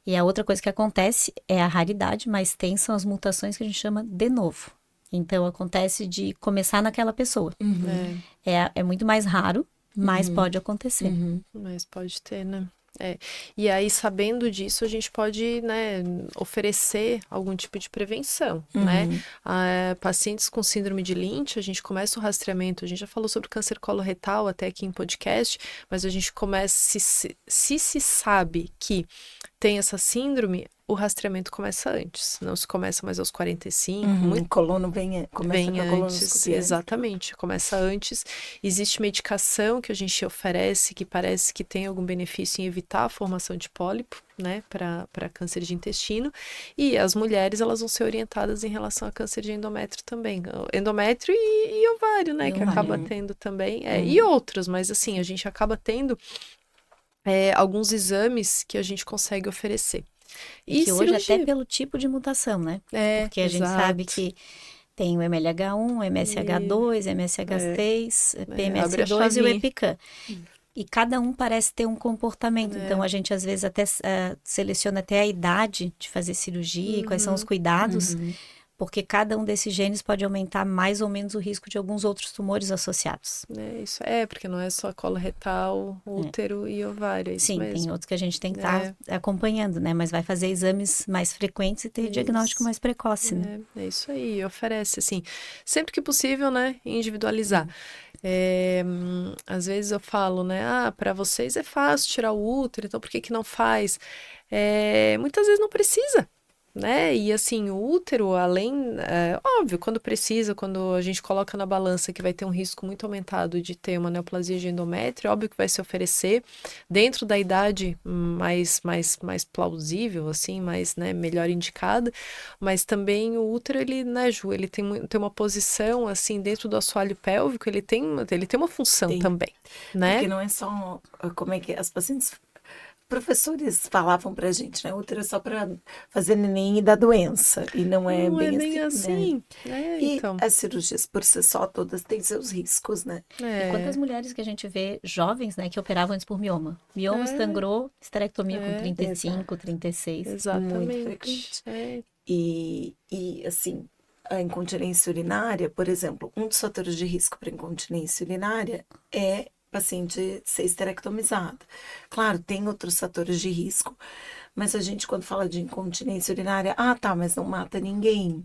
E a outra coisa que acontece é a raridade, mas são as mutações que a gente chama de novo. Então, acontece de começar naquela pessoa. É muito mais raro, mas pode acontecer. Mas pode ter, né? E aí, sabendo disso, a gente pode, né, oferecer algum tipo de prevenção, né? Pacientes com síndrome de Lynch, a gente começa o rastreamento, a gente já falou sobre câncer coloretal até aqui em podcast, mas a gente começa, se sabe que tem essa síndrome, o rastreamento começa antes. Não se começa mais aos 45, Colono começa vem com a antes, colonoscopia. exatamente, começa antes. Existe medicação que a gente oferece que parece que tem algum benefício em evitar a formação de pólipo, né, para câncer de intestino. E as mulheres, elas vão ser orientadas em relação a câncer de endométrio também. Endométrio e ovário, né, E que ovário. acaba tendo também. E outros, mas assim, a gente acaba tendo alguns exames que a gente consegue oferecer. E que hoje cirurgia. até pelo tipo de mutação, né? É, Porque a gente sabe que tem o MLH1, MSH2, MSH3, abre a PMS2 e o chavinha. EpiCAM. E cada um parece ter um comportamento. Então, a gente às vezes até seleciona até a idade de fazer cirurgia e quais são os cuidados, porque cada um desses genes pode aumentar mais ou menos o risco de alguns outros tumores associados. Isso porque não é só coloretal, útero e ovário, é isso Sim, mesmo. tem outros que a gente tem que estar acompanhando, né? Mas vai fazer exames mais frequentes e ter diagnóstico mais precoce, né? É isso aí, oferece, assim, sempre que possível, né, individualizar. Às vezes eu falo, né, para vocês é fácil tirar o útero, então por que que não faz? Muitas vezes não precisa, né, e assim, o útero, além, óbvio, quando precisa, quando a gente coloca na balança que vai ter um risco muito aumentado de ter uma neoplasia de endométrio, óbvio que vai se oferecer dentro da idade mais plausível, assim, mais, né, melhor indicada, mas também o útero, ele, né, Ju, ele tem uma posição, assim, dentro do assoalho pélvico, ele tem uma função também, né? Porque não é só, como é que as pacientes... Professores falavam pra gente, né? Útero é só pra fazer neném e dar doença. E não é bem assim, né? E então. as cirurgias, por si só, todas têm seus riscos, né? E quantas mulheres que a gente vê jovens, né, que operavam antes por mioma. Mioma sangrou, esterectomia com 35, 36. Exatamente. Muito frequente. E, assim, a incontinência urinária, por exemplo, um dos fatores de risco para incontinência urinária é paciente ser esterectomizada. Claro, tem outros fatores de risco, mas a gente, quando fala de incontinência urinária, mas não mata ninguém.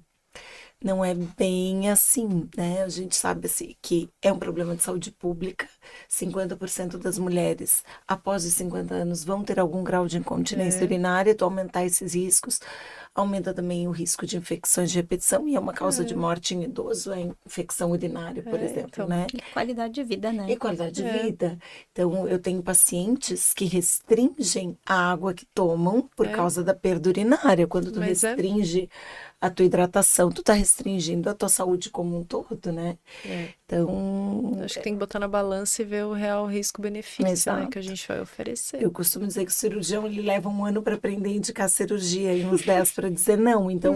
Não é bem assim, né? A gente sabe assim, que é um problema de saúde pública. 50% das mulheres, após os 50 anos, vão ter algum grau de incontinência urinária. Tu aumentar esses riscos, aumenta também o risco de infecções de repetição. E é uma causa de morte em idoso, a infecção urinária, por exemplo, então. né? E qualidade de vida, né? E qualidade de vida. Então, eu tenho pacientes que restringem a água que tomam por causa da perda urinária. Quando tu restringe a tua hidratação, tu tá restringindo a tua saúde como um todo, né? Então... Acho que tem que botar na balança e ver o real risco-benefício, né, que a gente vai oferecer. Eu costumo dizer que o cirurgião, ele leva 1 ano para aprender a indicar cirurgia e uns 10 para dizer não. Então,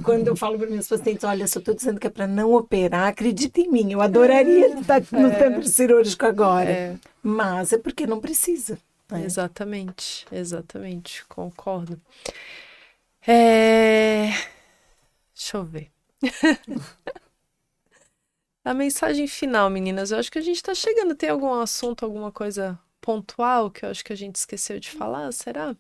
quando eu falo para meus pacientes, olha, se eu tô dizendo que é para não operar, acredita em mim, eu adoraria estar no centro cirúrgico agora. Mas é porque não precisa. Né? Exatamente, concordo. Deixa eu ver. A mensagem final, meninas, eu acho que a gente tá chegando. Tem algum assunto, alguma coisa pontual que eu acho que a gente esqueceu de falar? Será?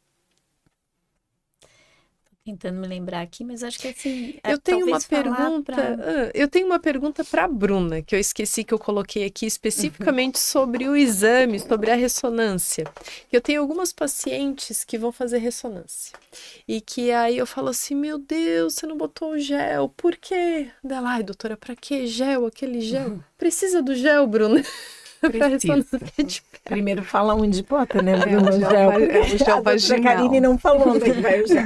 Tentando me lembrar aqui, mas acho que assim... Eu tenho uma pergunta para a Bruna, que eu esqueci, que eu coloquei aqui especificamente sobre o exame, sobre a ressonância. Eu tenho algumas pacientes que vão fazer ressonância. E que aí eu falo assim, meu Deus, você não botou o gel, por quê? Dela, ai, doutora, para que gel, aquele gel? Precisa do gel, Bruna? Pra ressonância de pele. Primeiro fala onde bota, né? O gel vaginal. A Karine não falou onde é que vai o gel.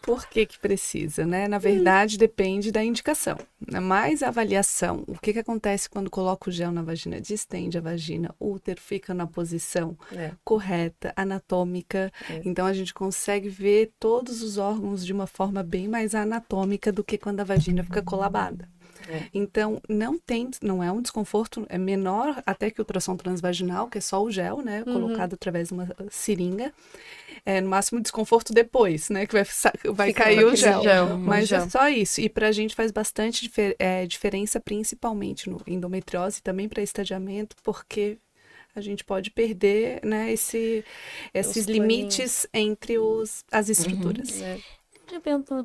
Por que precisa, né? Na verdade, depende da indicação. Mas a avaliação, o que acontece quando coloca o gel na vagina? Distende a vagina, o útero fica na posição correta, anatômica. Então, a gente consegue ver todos os órgãos de uma forma bem mais anatômica do que quando a vagina fica colabada. Então, não é um desconforto, é menor até que o ultrassom transvaginal, que é só o gel, né? Colocado através de uma seringa. No máximo desconforto depois, né? Que vai cair o gel. Mas é só isso. E pra gente faz bastante diferença, principalmente no endometriose, também para estadiamento, porque a gente pode perder, né, esses limites entre as estruturas.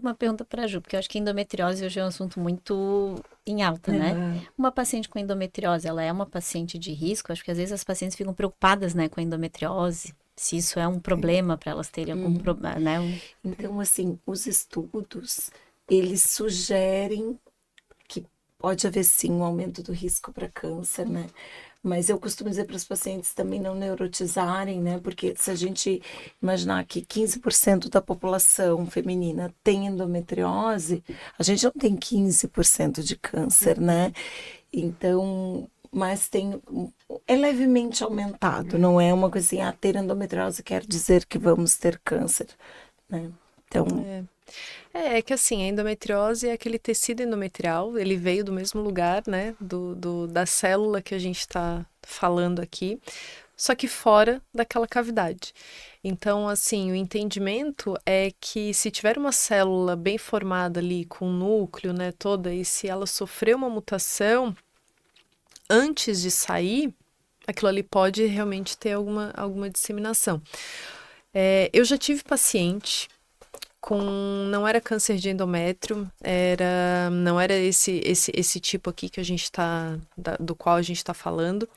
Uma pergunta para a Ju, porque eu acho que endometriose hoje é um assunto muito em alta, né? Uma paciente com endometriose, ela é uma paciente de risco? Acho que às vezes as pacientes ficam preocupadas, né, com a endometriose. Se isso é um problema para elas terem algum problema, né? Então, assim, os estudos, eles sugerem que pode haver sim um aumento do risco para câncer, né? Mas eu costumo dizer para os pacientes também não neurotizarem, né? Porque se a gente imaginar que 15% da população feminina tem endometriose, a gente não tem 15% de câncer, né? Então, mas é levemente aumentado, não é uma coisa assim, ter endometriose quer dizer que vamos ter câncer, né? Então, É que assim, a endometriose é aquele tecido endometrial, ele veio do mesmo lugar, né, da célula que a gente está falando aqui, só que fora daquela cavidade. Então, assim, o entendimento é que se tiver uma célula bem formada ali, com um núcleo, né, toda, e se ela sofrer uma mutação, antes de sair, aquilo ali pode realmente ter alguma disseminação. Eu já tive paciente não era câncer de endométrio, não era esse tipo aqui que a gente do qual a gente está falando,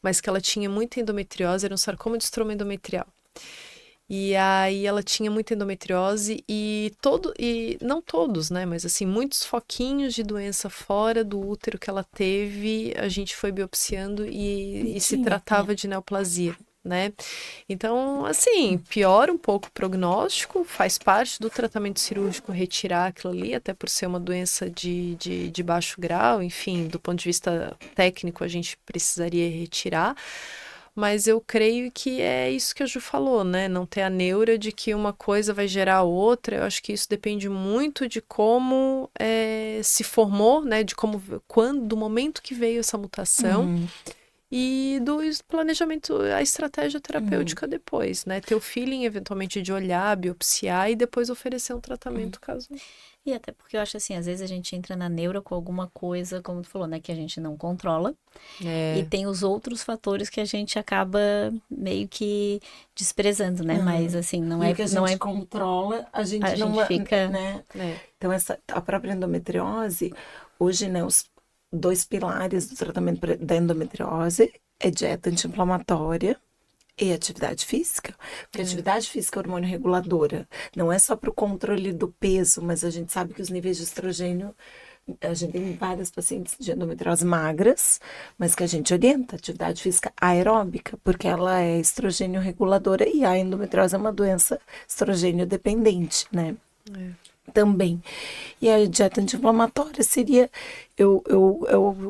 mas que ela tinha muita endometriose, era um sarcoma de estroma endometrial. E aí ela tinha muita endometriose e não todos, né, mas assim, muitos foquinhos de doença fora do útero que ela teve, a gente foi biopsiando e se tratava de neoplasia. Né? Então, assim, piora um pouco o prognóstico, faz parte do tratamento cirúrgico retirar aquilo ali, até por ser uma doença de baixo grau, enfim, do ponto de vista técnico a gente precisaria retirar, mas eu creio que é isso que a Ju falou, né? Não ter a neura de que uma coisa vai gerar a outra, eu acho que isso depende muito de como se formou, né? Do momento que veio essa mutação. E do planejamento, a estratégia terapêutica depois, né? Ter o feeling, eventualmente, de olhar, biopsiar e depois oferecer um tratamento caso... E até porque eu acho assim, às vezes a gente entra na neura com alguma coisa, como tu falou, né? Que a gente não controla. E tem os outros fatores que a gente acaba meio que desprezando, né? Mas assim, não e é... o que a não gente é... controla, a gente a não... gente fica... né? Então, a própria endometriose, hoje, né, os 2 pilares do tratamento da endometriose é dieta anti-inflamatória e atividade física. Porque atividade física é hormônio reguladora. Não é só para o controle do peso, mas a gente sabe que os níveis de estrogênio, a gente tem várias pacientes de endometriose magras, mas que a gente orienta atividade física aeróbica, porque ela é estrogênio reguladora e a endometriose é uma doença estrogênio dependente, né? Também. E a dieta anti-inflamatória seria... Eu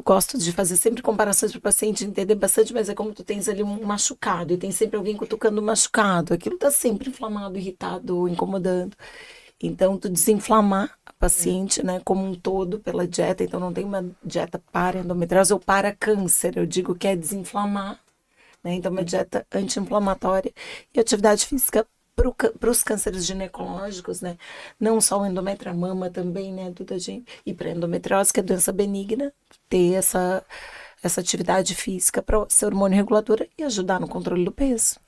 gosto de fazer sempre comparações para o paciente entender bastante, mas é como tu tens ali um machucado e tem sempre alguém cutucando o machucado. Aquilo está sempre inflamado, irritado, incomodando. Então, tu desinflamar a paciente, né, como um todo pela dieta. Então, não tem uma dieta para endometriose ou para câncer. Eu digo que é desinflamar, né? Então, uma dieta anti-inflamatória e atividade física para os cânceres ginecológicos, né? Não só o endométrio, a mama também, né? Tudo a gente... E para endometriose, que é doença benigna, ter essa atividade física para ser hormônio reguladora e ajudar no controle do peso.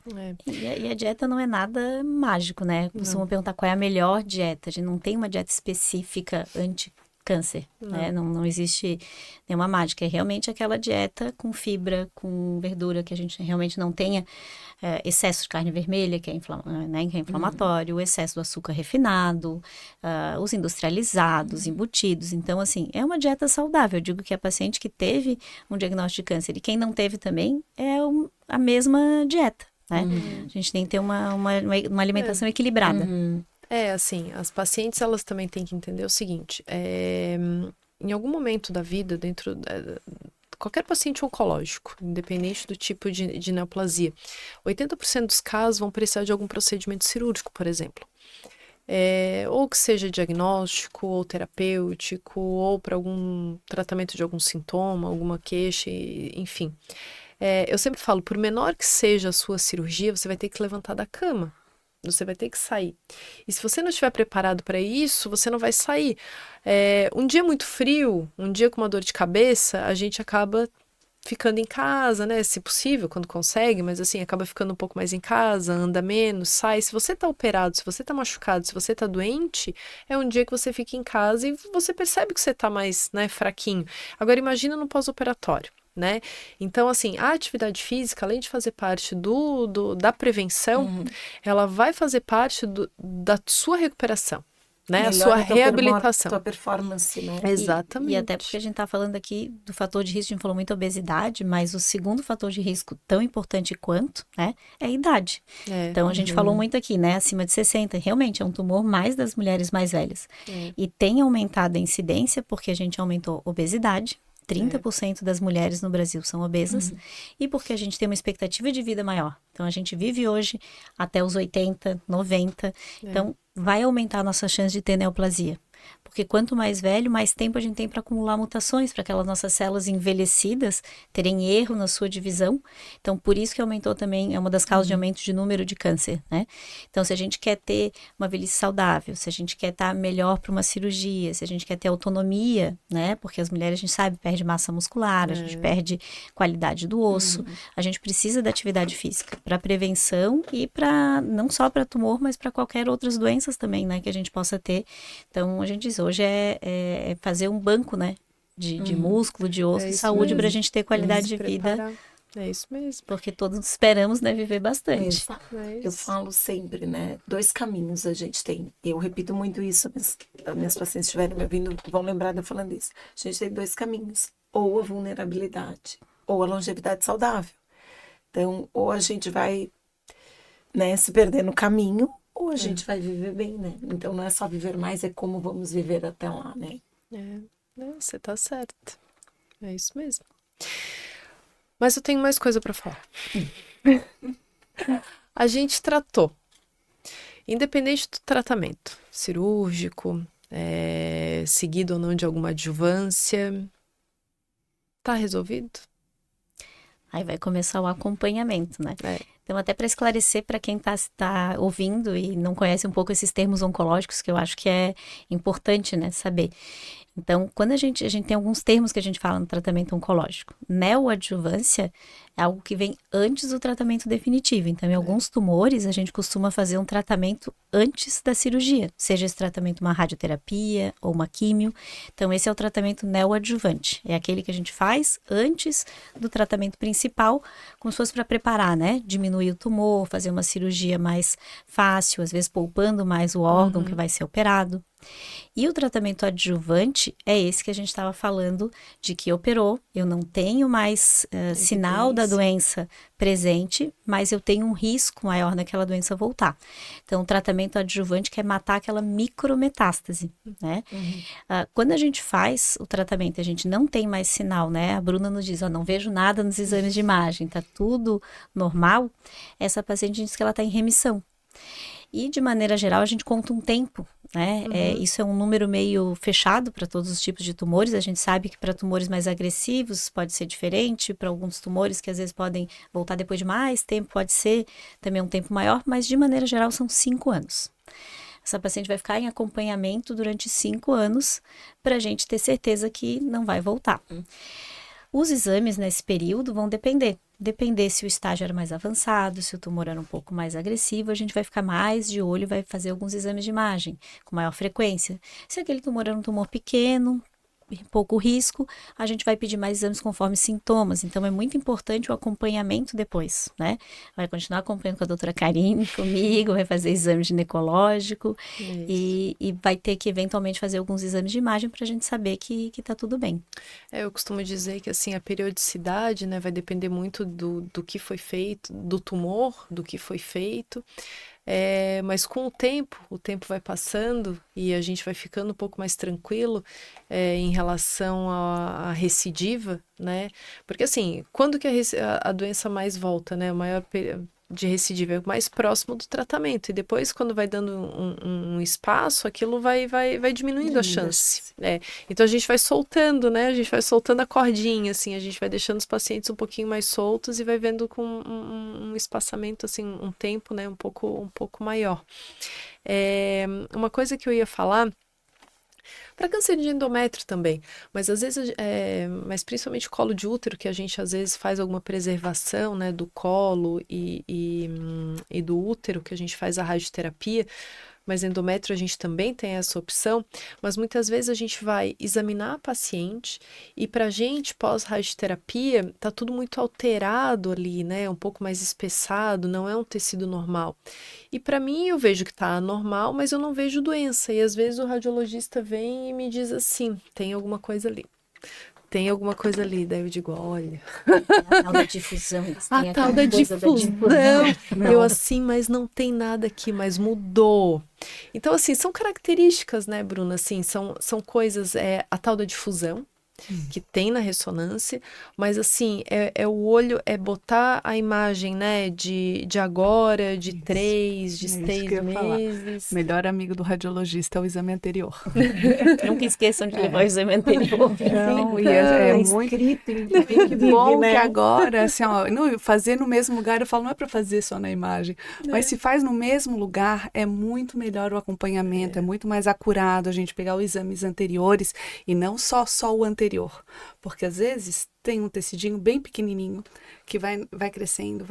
E a dieta não é nada mágico, né? Costumam perguntar qual é a melhor dieta. A gente não tem uma dieta específica anti-câncer, né? Não existe nenhuma mágica. É realmente aquela dieta com fibra, com verdura, que a gente realmente não tenha excesso de carne vermelha, que é inflamatório, o excesso do açúcar refinado, os industrializados, embutidos. Então, assim, é uma dieta saudável. Eu digo que a paciente que teve um diagnóstico de câncer e quem não teve também é a mesma dieta, né? A gente tem que ter uma alimentação equilibrada. Assim, as pacientes, elas também têm que entender o seguinte, em algum momento da vida, qualquer paciente oncológico, independente do tipo de neoplasia, 80% dos casos vão precisar de algum procedimento cirúrgico, por exemplo. Ou que seja diagnóstico, ou terapêutico, ou para algum tratamento de algum sintoma, alguma queixa, enfim. Eu sempre falo, por menor que seja a sua cirurgia, você vai ter que levantar da cama. Você vai ter que sair. E se você não estiver preparado para isso, você não vai sair. Um dia muito frio, um dia com uma dor de cabeça, a gente acaba ficando em casa, né? Se possível, quando consegue, mas assim, acaba ficando um pouco mais em casa, anda menos, sai. Se você tá operado, se você tá machucado, se você tá doente, é um dia que você fica em casa e você percebe que você tá mais, né, fraquinho. Agora, imagina no pós-operatório. né? Então, assim, a atividade física, além de fazer parte da prevenção, ela vai fazer parte da sua recuperação, né? A sua reabilitação. Tua performance, né? Exatamente. E até porque a gente está falando aqui do fator de risco, a gente falou muito obesidade, mas o segundo fator de risco tão importante quanto, né, é a idade. Então, a gente falou muito aqui, né, acima de 60, realmente é um tumor mais das mulheres mais velhas. E tem aumentado a incidência porque a gente aumentou a obesidade, 30% das mulheres no Brasil são obesas, e porque a gente tem uma expectativa de vida maior. Então, a gente vive hoje até os 80, 90, então vai aumentar a nossa chance de ter neoplasia. Porque quanto mais velho, mais tempo a gente tem para acumular mutações, para aquelas nossas células envelhecidas terem erro na sua divisão. Então, por isso que aumentou também, é uma das causas de aumento de número de câncer, né? Então, se a gente quer ter uma velhice saudável, se a gente quer estar melhor para uma cirurgia, se a gente quer ter autonomia, né? Porque as mulheres, a gente sabe, perde massa muscular, a gente perde qualidade do osso, a gente precisa da atividade física para prevenção e para, não só para tumor, mas para qualquer outras doenças também, né? Que a gente possa ter. Então, a gente diz, hoje é fazer um banco, né? De músculo, de osso, de saúde, para a gente ter qualidade de vida. É isso mesmo. Porque todos esperamos, né, viver bastante. Eu falo sempre, né? 2 caminhos a gente tem. Eu repito muito isso, as minhas pacientes estiverem me ouvindo, vão lembrar de eu falando isso. A gente tem 2 caminhos. Ou a vulnerabilidade, ou a longevidade saudável. Então, ou a gente vai, né, se perder no caminho, ou a gente vai viver bem, né? Então, não é só viver mais, é como vamos viver até lá, né? Você tá certo. É isso mesmo. Mas eu tenho mais coisa para falar. A gente tratou, independente do tratamento, cirúrgico, seguido ou não de alguma adjuvância, tá resolvido? Aí vai começar o acompanhamento, né? Então, até para esclarecer para quem tá ouvindo e não conhece um pouco esses termos oncológicos, que eu acho que é importante, né, saber. Então, quando a gente tem alguns termos que a gente fala no tratamento oncológico. Neoadjuvância é algo que vem antes do tratamento definitivo. Então, em alguns tumores, a gente costuma fazer um tratamento antes da cirurgia, seja esse tratamento uma radioterapia ou uma químio. Então, esse é o tratamento neoadjuvante. É aquele que a gente faz antes do tratamento principal, como se fosse para preparar, né? Diminuir o tumor, fazer uma cirurgia mais fácil, às vezes poupando mais o órgão que vai ser operado. E o tratamento adjuvante é esse que a gente estava falando, de que operou, eu não tenho mais sinal da doença presente, mas eu tenho um risco maior daquela doença voltar. Então, o tratamento adjuvante quer matar aquela micrometástase, né? Quando a gente faz o tratamento, a gente não tem mais sinal, né? A Bruna nos diz, não vejo nada nos exames de imagem, tá tudo normal. Essa paciente diz que ela está em remissão. E, de maneira geral, a gente conta um tempo, né? Isso é um número meio fechado para todos os tipos de tumores. A gente sabe que para tumores mais agressivos pode ser diferente, para alguns tumores que às vezes podem voltar depois de mais tempo, pode ser também um tempo maior, mas, de maneira geral, são 5 anos. Essa paciente vai ficar em acompanhamento durante 5 anos para a gente ter certeza que não vai voltar. Os exames nesse período vão depender se o estágio era mais avançado, se o tumor era um pouco mais agressivo, a gente vai ficar mais de olho e vai fazer alguns exames de imagem com maior frequência. Se aquele tumor era um tumor pequeno, pouco risco, a gente vai pedir mais exames conforme sintomas. Então, é muito importante o acompanhamento depois, né? Vai continuar acompanhando com a doutora Karine, comigo, vai fazer exame ginecológico e vai ter que, eventualmente, fazer alguns exames de imagem para a gente saber que tá tudo bem. Eu costumo dizer que, assim, a periodicidade, né, vai depender muito do que foi feito, do tumor, do que foi feito. Mas com o tempo vai passando e a gente vai ficando um pouco mais tranquilo em relação à recidiva, né? Porque assim, quando que a doença mais volta, né? O maior de recidiva é mais próximo do tratamento. E depois, quando vai dando um espaço, aquilo vai diminuindo a chance. Então, a gente vai soltando, né? A gente vai soltando a cordinha, assim. A gente vai deixando os pacientes um pouquinho mais soltos e vai vendo com um espaçamento, assim, um tempo, né? Um pouco maior. Uma coisa que eu ia falar... Para câncer de endométrio também, mas às vezes, mas principalmente colo de útero, que a gente às vezes faz alguma preservação, né, do colo e do útero, que a gente faz a radioterapia, mas endométrio a gente também tem essa opção, mas muitas vezes a gente vai examinar a paciente e pra gente, pós-radioterapia, tá tudo muito alterado ali, né? Um pouco mais espessado, não é um tecido normal. E para mim eu vejo que tá normal, mas eu não vejo doença. E às vezes o radiologista vem e me diz assim, tem alguma coisa ali. Tem alguma coisa ali, daí eu digo, olha. A tal da difusão. Eles têm A tal aquela da coisa difusão. Não. Eu assim, mas não tem nada aqui, mas mudou. Então, assim, são características, né, Bruna? Assim, são coisas, a tal da difusão, que tem na ressonância, mas assim, é o olho, é botar a imagem, né, de agora, de 3, de isso 6 que eu ia falar. meses. Melhor amigo do radiologista é o exame anterior. Nunca esqueçam de levar o exame anterior. Não, e é Tá muito escrito em que bom né? que agora, assim, ó, fazer no mesmo lugar, eu falo, não é para fazer só na imagem, mas se faz no mesmo lugar, é muito melhor o acompanhamento, é muito mais acurado a gente pegar os exames anteriores e não só o anterior, porque às vezes tem um tecidinho bem pequenininho que vai crescendo,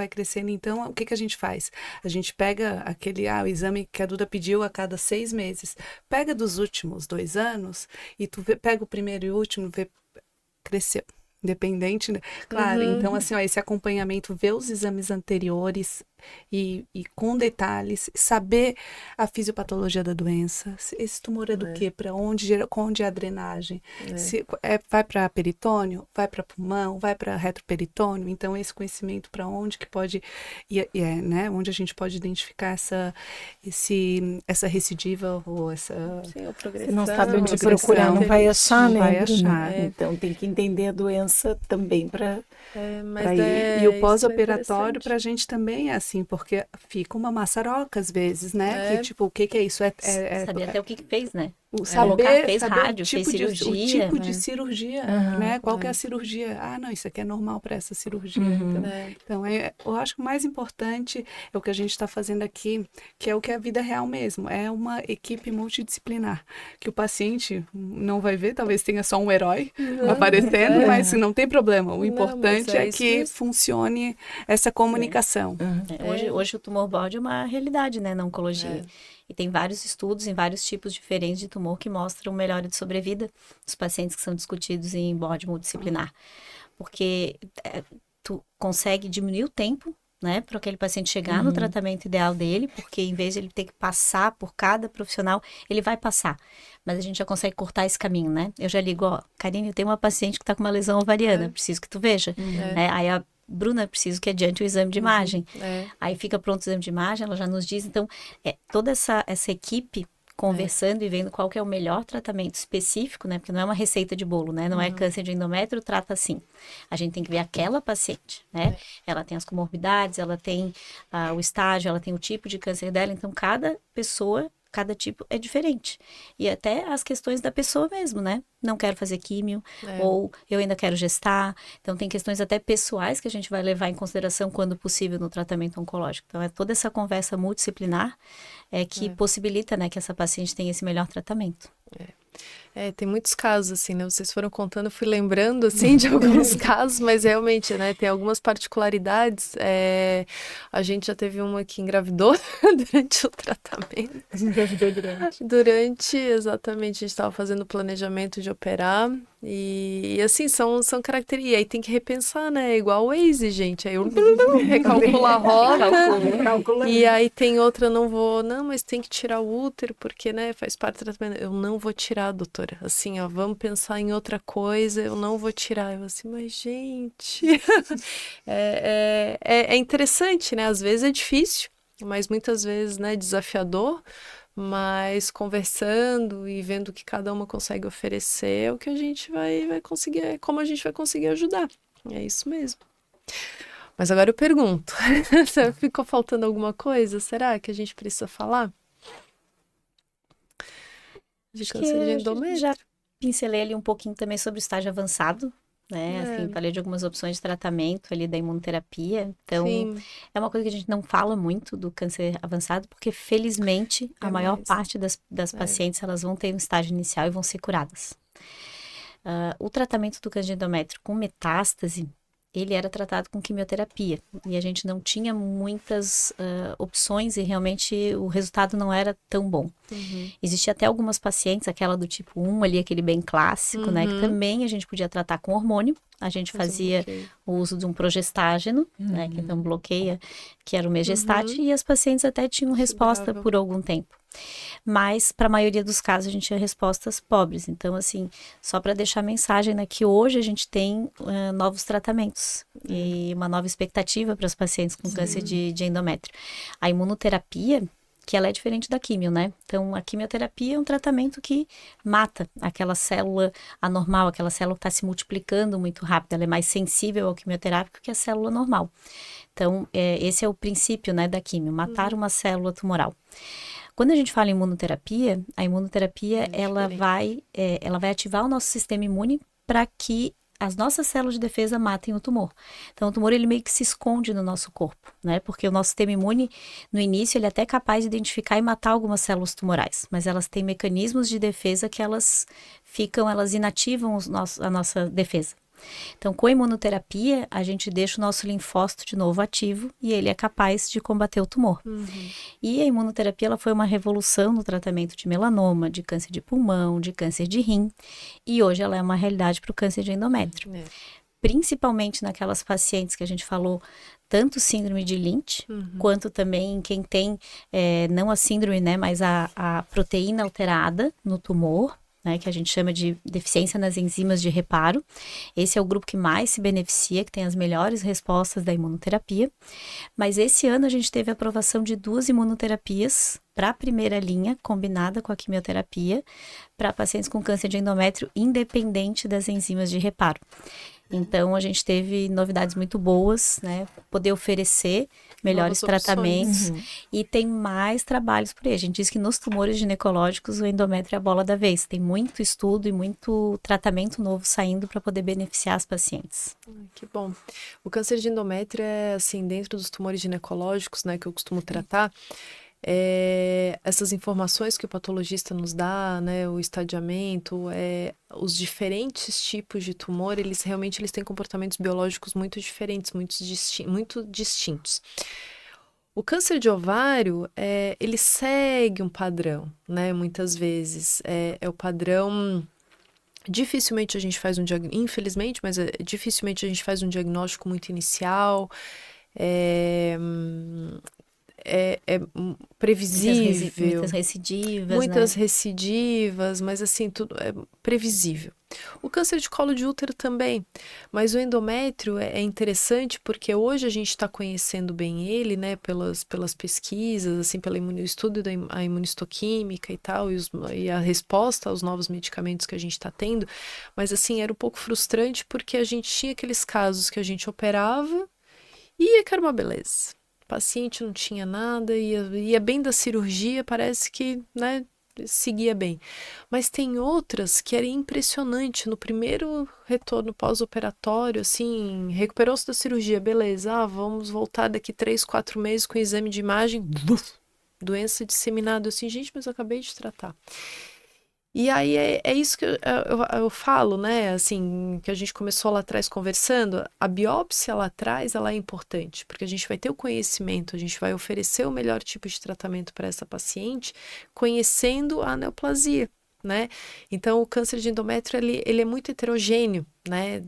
então o que a gente faz? A gente pega o exame que a Duda pediu a cada 6 meses, pega dos últimos 2 anos e pega o primeiro e o último, vê, cresceu. Independente, né? Claro, então assim, ó, esse acompanhamento, ver os exames anteriores e com detalhes, saber a fisiopatologia da doença, esse tumor é do quê? Para onde é a drenagem? Vai para peritônio? Vai para pulmão? Vai para retroperitônio? Então esse conhecimento para onde que pode, né? Onde a gente pode identificar essa recidiva ou essa... Sim, a progressão. Você não sabe onde progressão. procurar, não vai achar, Não né? vai Bruna? achar. Então tem que entender a doença também para Mas ir. E o isso é pós-operatório interessante. pra gente também é assim, porque fica uma maçaroca às vezes, né? É. Que tipo, o que é isso? Saber até o que fez, né? Saber Fez rádio, o fez tipo cirurgia, o tipo né? de cirurgia, né? Qual que é a cirurgia? Ah, não, isso aqui é normal para essa cirurgia. Então, eu acho que o mais importante é o que a gente está fazendo aqui, que é o que é a vida real mesmo. É uma equipe multidisciplinar, que o paciente não vai ver, talvez tenha só um herói aparecendo, mas não tem problema. O Não, importante mas é é isso que mesmo. funcione essa comunicação. Hoje o tumor board é uma realidade, né, na oncologia. E tem vários estudos em vários tipos diferentes de tumor que mostram melhora de sobrevida dos pacientes que são discutidos em board multidisciplinar. Porque tu consegue diminuir o tempo, né, para aquele paciente chegar no tratamento ideal dele, porque em vez de ele ter que passar por cada profissional, ele vai passar. Mas a gente já consegue cortar esse caminho, né? Eu já ligo, ó, Karine, eu tenho uma paciente que está com uma lesão ovariana, preciso que tu veja. Né? Aí a Bruna, preciso que adiante o exame de imagem. Aí fica pronto o exame de imagem, ela já nos diz. Então, toda essa equipe conversando e vendo qual que é o melhor tratamento específico, né? Porque não é uma receita de bolo, né? Não é câncer de endométrio, trata assim. A gente tem que ver aquela paciente, né? Ela tem as comorbidades, ela tem o estágio, ela tem o tipo de câncer dela. Então, cada pessoa, cada tipo é diferente. E até as questões da pessoa mesmo, né? Não quero fazer químio, ou eu ainda quero gestar. Então, tem questões até pessoais que a gente vai levar em consideração quando possível no tratamento oncológico. Então, é toda essa conversa multidisciplinar que possibilita, né, que essa paciente tenha esse melhor tratamento. Tem muitos casos, assim, né? Vocês foram contando, eu fui lembrando, assim, de alguns casos, mas realmente, né? Tem algumas particularidades. A gente já teve uma que engravidou durante o tratamento. Engravidou durante. Exatamente, a gente estava fazendo o planejamento de operar. E assim, são características. E aí tem que repensar, né? Igual o Waze, gente. Aí eu recalculo a rota. E aí tem outra, não, mas tem que tirar o útero, porque, né, faz parte do tratamento. Eu não vou tirar, doutora. Assim, ó, vamos pensar em outra coisa, eu não vou tirar. Eu assim, mas gente... é interessante, né? Às vezes é difícil, mas muitas vezes, né, desafiador. Mas conversando e vendo o que cada uma consegue oferecer é o que a gente vai conseguir, é como a gente vai conseguir ajudar. É isso mesmo. Mas agora eu pergunto, ficou faltando alguma coisa? Será que a gente precisa falar? De câncer de endométrio? Já pincelei ali um pouquinho também sobre o estágio avançado, né? Assim, falei de algumas opções de tratamento ali da imunoterapia. Então, Sim. é uma coisa que a gente não fala muito do câncer avançado, porque felizmente a maior parte das pacientes elas vão ter um estágio inicial e vão ser curadas. O tratamento do câncer de endométrio com metástase, ele era tratado com quimioterapia. E a gente não tinha muitas opções e realmente o resultado não era tão bom. Existia até algumas pacientes, aquela do tipo 1 ali, aquele bem clássico, né? Que também a gente podia tratar com hormônio. A gente fazia o uso de um progestágeno, né? Que então bloqueia, que era o Megestat. E as pacientes até tinham resposta por algum tempo. Mas, para a maioria dos casos, a gente tinha respostas pobres. Então, assim, só para deixar a mensagem, né, que hoje a gente tem novos tratamentos e uma nova expectativa para os pacientes com câncer de endométrio. A imunoterapia, que ela é diferente da quimio, né? Então, a quimioterapia é um tratamento que mata aquela célula anormal, aquela célula que está se multiplicando muito rápido. Ela é mais sensível ao quimioterápico que a célula normal. Então, esse é o princípio, né, da quimio, matar uma célula tumoral. Quando a gente fala em imunoterapia, a imunoterapia ela vai ativar o nosso sistema imune para que as nossas células de defesa matem o tumor. Então, o tumor ele meio que se esconde no nosso corpo, né? Porque o nosso sistema imune, no início, ele é até capaz de identificar e matar algumas células tumorais, mas elas têm mecanismos de defesa que elas inativam a nossa defesa. Então, com a imunoterapia, a gente deixa o nosso linfócito de novo ativo e ele é capaz de combater o tumor. E a imunoterapia ela foi uma revolução no tratamento de melanoma, de câncer de pulmão, de câncer de rim. E hoje ela é uma realidade para o câncer de endométrio. Principalmente naquelas pacientes que a gente falou, tanto síndrome de Lynch, quanto também quem tem, não a síndrome, né, mas a proteína alterada no tumor, né, que a gente chama de deficiência nas enzimas de reparo. Esse é o grupo que mais se beneficia, que tem as melhores respostas da imunoterapia. Mas esse ano a gente teve a aprovação de 2 imunoterapias para a primeira linha, combinada com a quimioterapia, para pacientes com câncer de endométrio, independente das enzimas de reparo. Então, a gente teve novidades muito boas, né? Poder oferecer melhores tratamentos e tem mais trabalhos por aí. A gente diz que nos tumores ginecológicos o endométrio é a bola da vez. Tem muito estudo e muito tratamento novo saindo para poder beneficiar as pacientes. Que bom. O câncer de endométrio é, assim, dentro dos tumores ginecológicos, né, que eu costumo tratar, essas informações que o patologista nos dá, né, o estadiamento, os diferentes tipos de tumor, eles têm comportamentos biológicos muito diferentes, muito distintos. O câncer de ovário, ele segue um padrão, né, muitas vezes. É o padrão... Dificilmente a gente faz um diagnóstico, infelizmente, mas dificilmente a gente faz um diagnóstico muito inicial. É previsível. Muitas Muitas recidivas, mas assim, tudo é previsível. O câncer de colo de útero também, mas o endométrio é interessante porque hoje a gente está conhecendo bem ele, né, pelas pesquisas, assim, pelo estudo da imunistoquímica e tal, e a resposta aos novos medicamentos que a gente está tendo, mas assim, era um pouco frustrante porque a gente tinha aqueles casos que a gente operava e que era uma beleza. O paciente não tinha nada, ia bem da cirurgia, parece que, né, seguia bem. Mas tem outras que era impressionante. No primeiro retorno pós-operatório, assim, recuperou-se da cirurgia, beleza, vamos voltar daqui 3, 4 meses com exame de imagem, doença disseminada, assim, gente, mas eu acabei de tratar. E aí é isso que eu falo, né, assim, que a gente começou lá atrás conversando, a biópsia lá atrás, ela é importante, porque a gente vai ter o conhecimento, a gente vai oferecer o melhor tipo de tratamento para essa paciente, conhecendo a neoplasia, né, então o câncer de endométrio, ele é muito heterogêneo, né,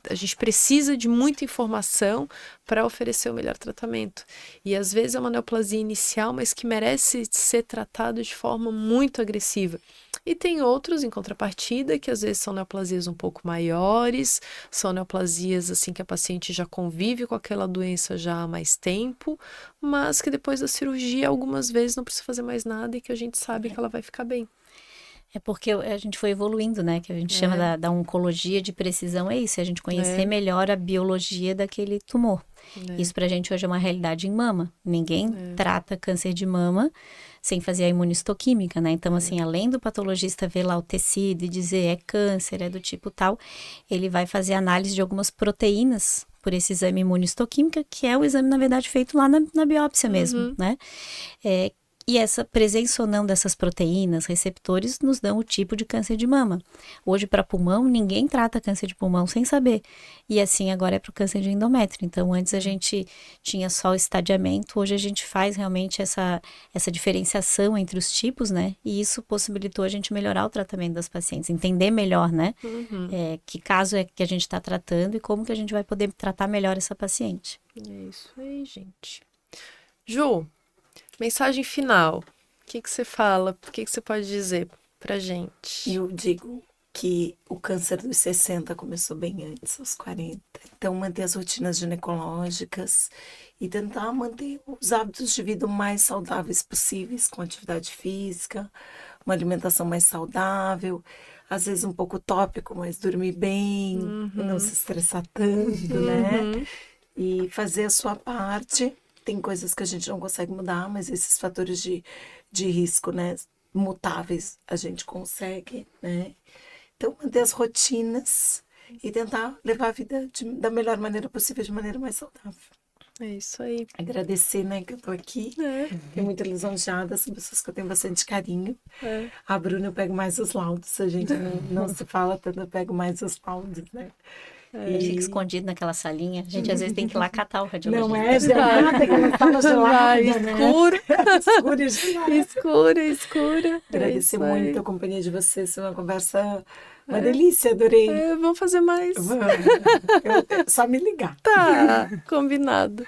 a gente precisa de muita informação para oferecer o melhor tratamento. E às vezes é uma neoplasia inicial, mas que merece ser tratado de forma muito agressiva. E tem outros, em contrapartida, que às vezes são neoplasias um pouco maiores, são neoplasias assim que a paciente já convive com aquela doença já há mais tempo, mas que depois da cirurgia algumas vezes não precisa fazer mais nada e que a gente sabe que ela vai ficar bem. É porque a gente foi evoluindo, né? Que a gente chama da oncologia de precisão, é isso. A gente conhecer melhor a biologia daquele tumor. Isso pra gente hoje é uma realidade em mama. Ninguém trata câncer de mama sem fazer a imunistoquímica, né? Então, assim, além do patologista ver lá o tecido e dizer é câncer, é do tipo tal, ele vai fazer análise de algumas proteínas por esse exame imunistoquímica, que é o exame, na verdade, feito lá na biópsia mesmo, né? E essa presença ou não dessas proteínas, receptores, nos dão o tipo de câncer de mama. Hoje, para pulmão, ninguém trata câncer de pulmão sem saber. E assim, agora é para o câncer de endométrio. Então, antes a gente tinha só o estadiamento, hoje a gente faz realmente essa diferenciação entre os tipos, né? E isso possibilitou a gente melhorar o tratamento das pacientes, entender melhor, né? Que caso é que a gente está tratando e como que a gente vai poder tratar melhor essa paciente. É isso aí, gente. Ju, mensagem final. O que você fala? O que você pode dizer pra gente? Eu digo que o câncer dos 60 começou bem antes, aos 40. Então, manter as rotinas ginecológicas e tentar manter os hábitos de vida o mais saudáveis possíveis, com atividade física, uma alimentação mais saudável, às vezes um pouco utópico, mas dormir bem, não se estressar tanto, né? E fazer a sua parte. Tem coisas que a gente não consegue mudar, mas esses fatores de risco, né, mutáveis, a gente consegue, né? Então, manter as rotinas e tentar levar a vida da melhor maneira possível, de maneira mais saudável. É isso aí. Agradecer, né, que eu tô aqui. Fiquei muito lisonjeada, são pessoas que eu tenho bastante carinho. A Bruna, eu pego mais os laudos, a gente não se fala tanto, eu pego mais os laudos, né? Fica escondido naquela salinha. A gente às vezes tem que ir lá catar o radiologista. Não é gelada, aquela sala gelada, né? Escura. Escura e gelada. Escura. Agradecer muito a companhia de vocês, foi uma conversa, uma delícia, adorei. Vamos fazer mais. Vamos. Só me ligar. Tá, combinado.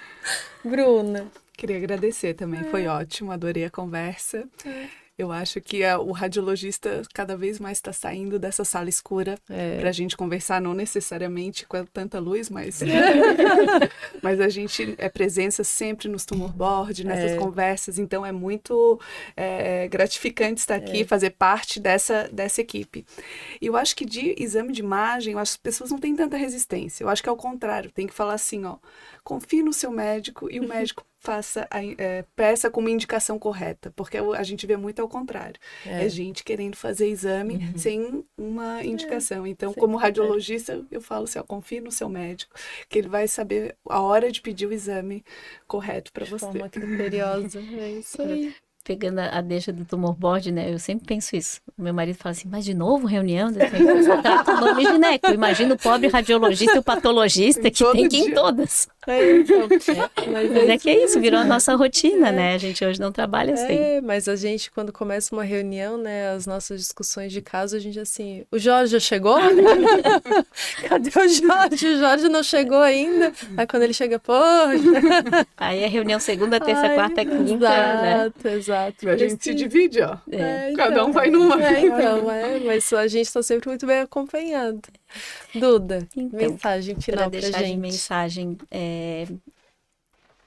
Bruna. Queria agradecer também, foi ótimo, adorei a conversa. Eu acho que o radiologista cada vez mais está saindo dessa sala escura para a gente conversar, não necessariamente com tanta luz, mas, mas a gente é presença sempre nos tumor board, nessas conversas, então é muito gratificante estar aqui, fazer parte dessa equipe. E eu acho que de exame de imagem, eu acho que as pessoas não têm tanta resistência, eu acho que é o contrário, tem que falar assim, ó, confie no seu médico e o médico peça com uma indicação correta, porque a gente vê muito ao contrário. É gente querendo fazer exame sem uma indicação. Então, como radiologista, eu falo assim, ó, confie no seu médico, que ele vai saber a hora de pedir o exame correto para você. De forma criteriosa, é isso aí. Pegando a deixa do tumor board, né? Eu sempre penso isso. O meu marido fala assim, mas de novo reunião? Eu só trato o nome gineco. Imagina o pobre radiologista e o patologista que tem que ir em todas. Mas é que é isso, virou a nossa rotina, né? A gente hoje não trabalha assim. Mas a gente, quando começa uma reunião, né? As nossas discussões de caso, a gente assim, o Jorge já chegou? Cadê o Jorge? O Jorge não chegou ainda. Aí quando ele chega, Aí é reunião segunda, terça, quarta, quinta, né? Exato. A gente se divide, ó. Cada um vai numa. Mas a gente está sempre muito bem acompanhado. Duda, mensagem final pra deixar gente. De mensagem,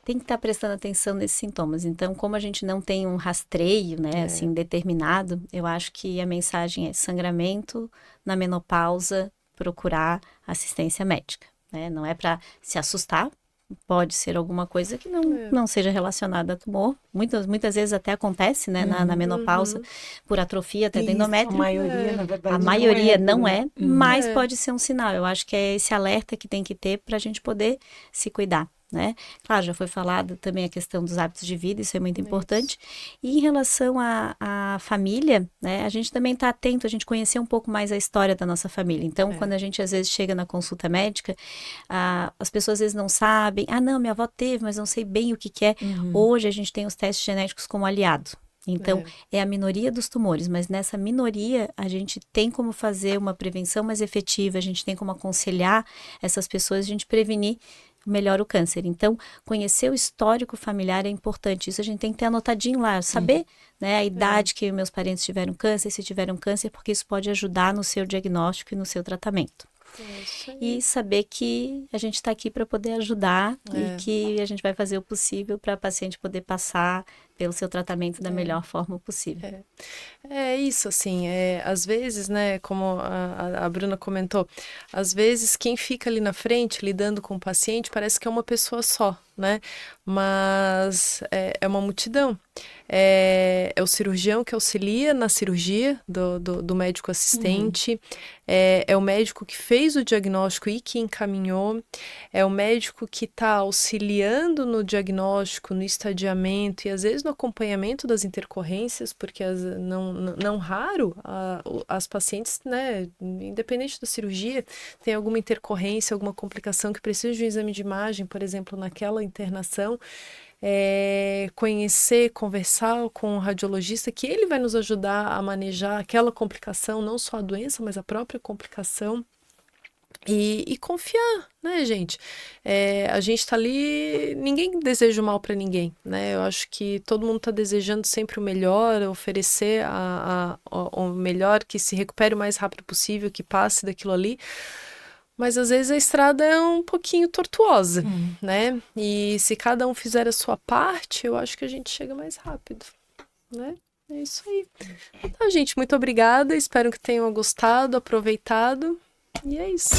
tem que estar prestando atenção nesses sintomas. Então, como a gente não tem um rastreio, né, assim, determinado, eu acho que a mensagem é sangramento na menopausa, procurar assistência médica, né? Não é para se assustar, pode ser alguma coisa que não seja relacionada a tumor. Muitas vezes até acontece, né, na menopausa, por atrofia até do endométrio. A maioria, na verdade, a maioria não é, mas pode ser um sinal. Eu acho que é esse alerta que tem que ter para a gente poder se cuidar, né? Claro, já foi falado também a questão dos hábitos de vida, isso é muito importante. E em relação à família, né, a gente também está atento, a gente conhecer um pouco mais a história da nossa família. Então, quando a gente às vezes chega na consulta médica, as pessoas às vezes não sabem, não, minha avó teve, mas não sei bem o que é. Hoje a gente tem os testes genéticos como aliado. Então, é a minoria dos tumores, mas nessa minoria a gente tem como fazer uma prevenção mais efetiva, a gente tem como aconselhar essas pessoas, a gente prevenir melhor o câncer. Então, conhecer o histórico familiar é importante. Isso a gente tem que ter anotadinho lá, saber, né, a idade que meus parentes tiveram câncer, se tiveram câncer, porque isso pode ajudar no seu diagnóstico e no seu tratamento. E saber que a gente está aqui para poder ajudar e que a gente vai fazer o possível para a paciente poder passar pelo seu tratamento da melhor forma possível. É isso, assim, às vezes, né, como a Bruna comentou, às vezes quem fica ali na frente lidando com o paciente parece que é uma pessoa só, né, mas é uma multidão. É o cirurgião que auxilia na cirurgia do médico assistente, é o médico que fez o diagnóstico e que encaminhou, é o médico que está auxiliando no diagnóstico, no estadiamento, e às vezes no acompanhamento das intercorrências, porque não raro as pacientes, né, independente da cirurgia, tem alguma intercorrência, alguma complicação que precisa de um exame de imagem, por exemplo, naquela internação, conhecer, conversar com o radiologista, que ele vai nos ajudar a manejar aquela complicação, não só a doença, mas a própria complicação. E confiar, né, gente? A gente tá ali, ninguém deseja o mal para ninguém, né? Eu acho que todo mundo tá desejando sempre o melhor, oferecer o melhor, que se recupere o mais rápido possível, que passe daquilo ali. Mas às vezes a estrada é um pouquinho tortuosa, né? E se cada um fizer a sua parte, eu acho que a gente chega mais rápido, né? É isso aí. Tá, gente, muito obrigada. Espero que tenham gostado, aproveitado. E é isso.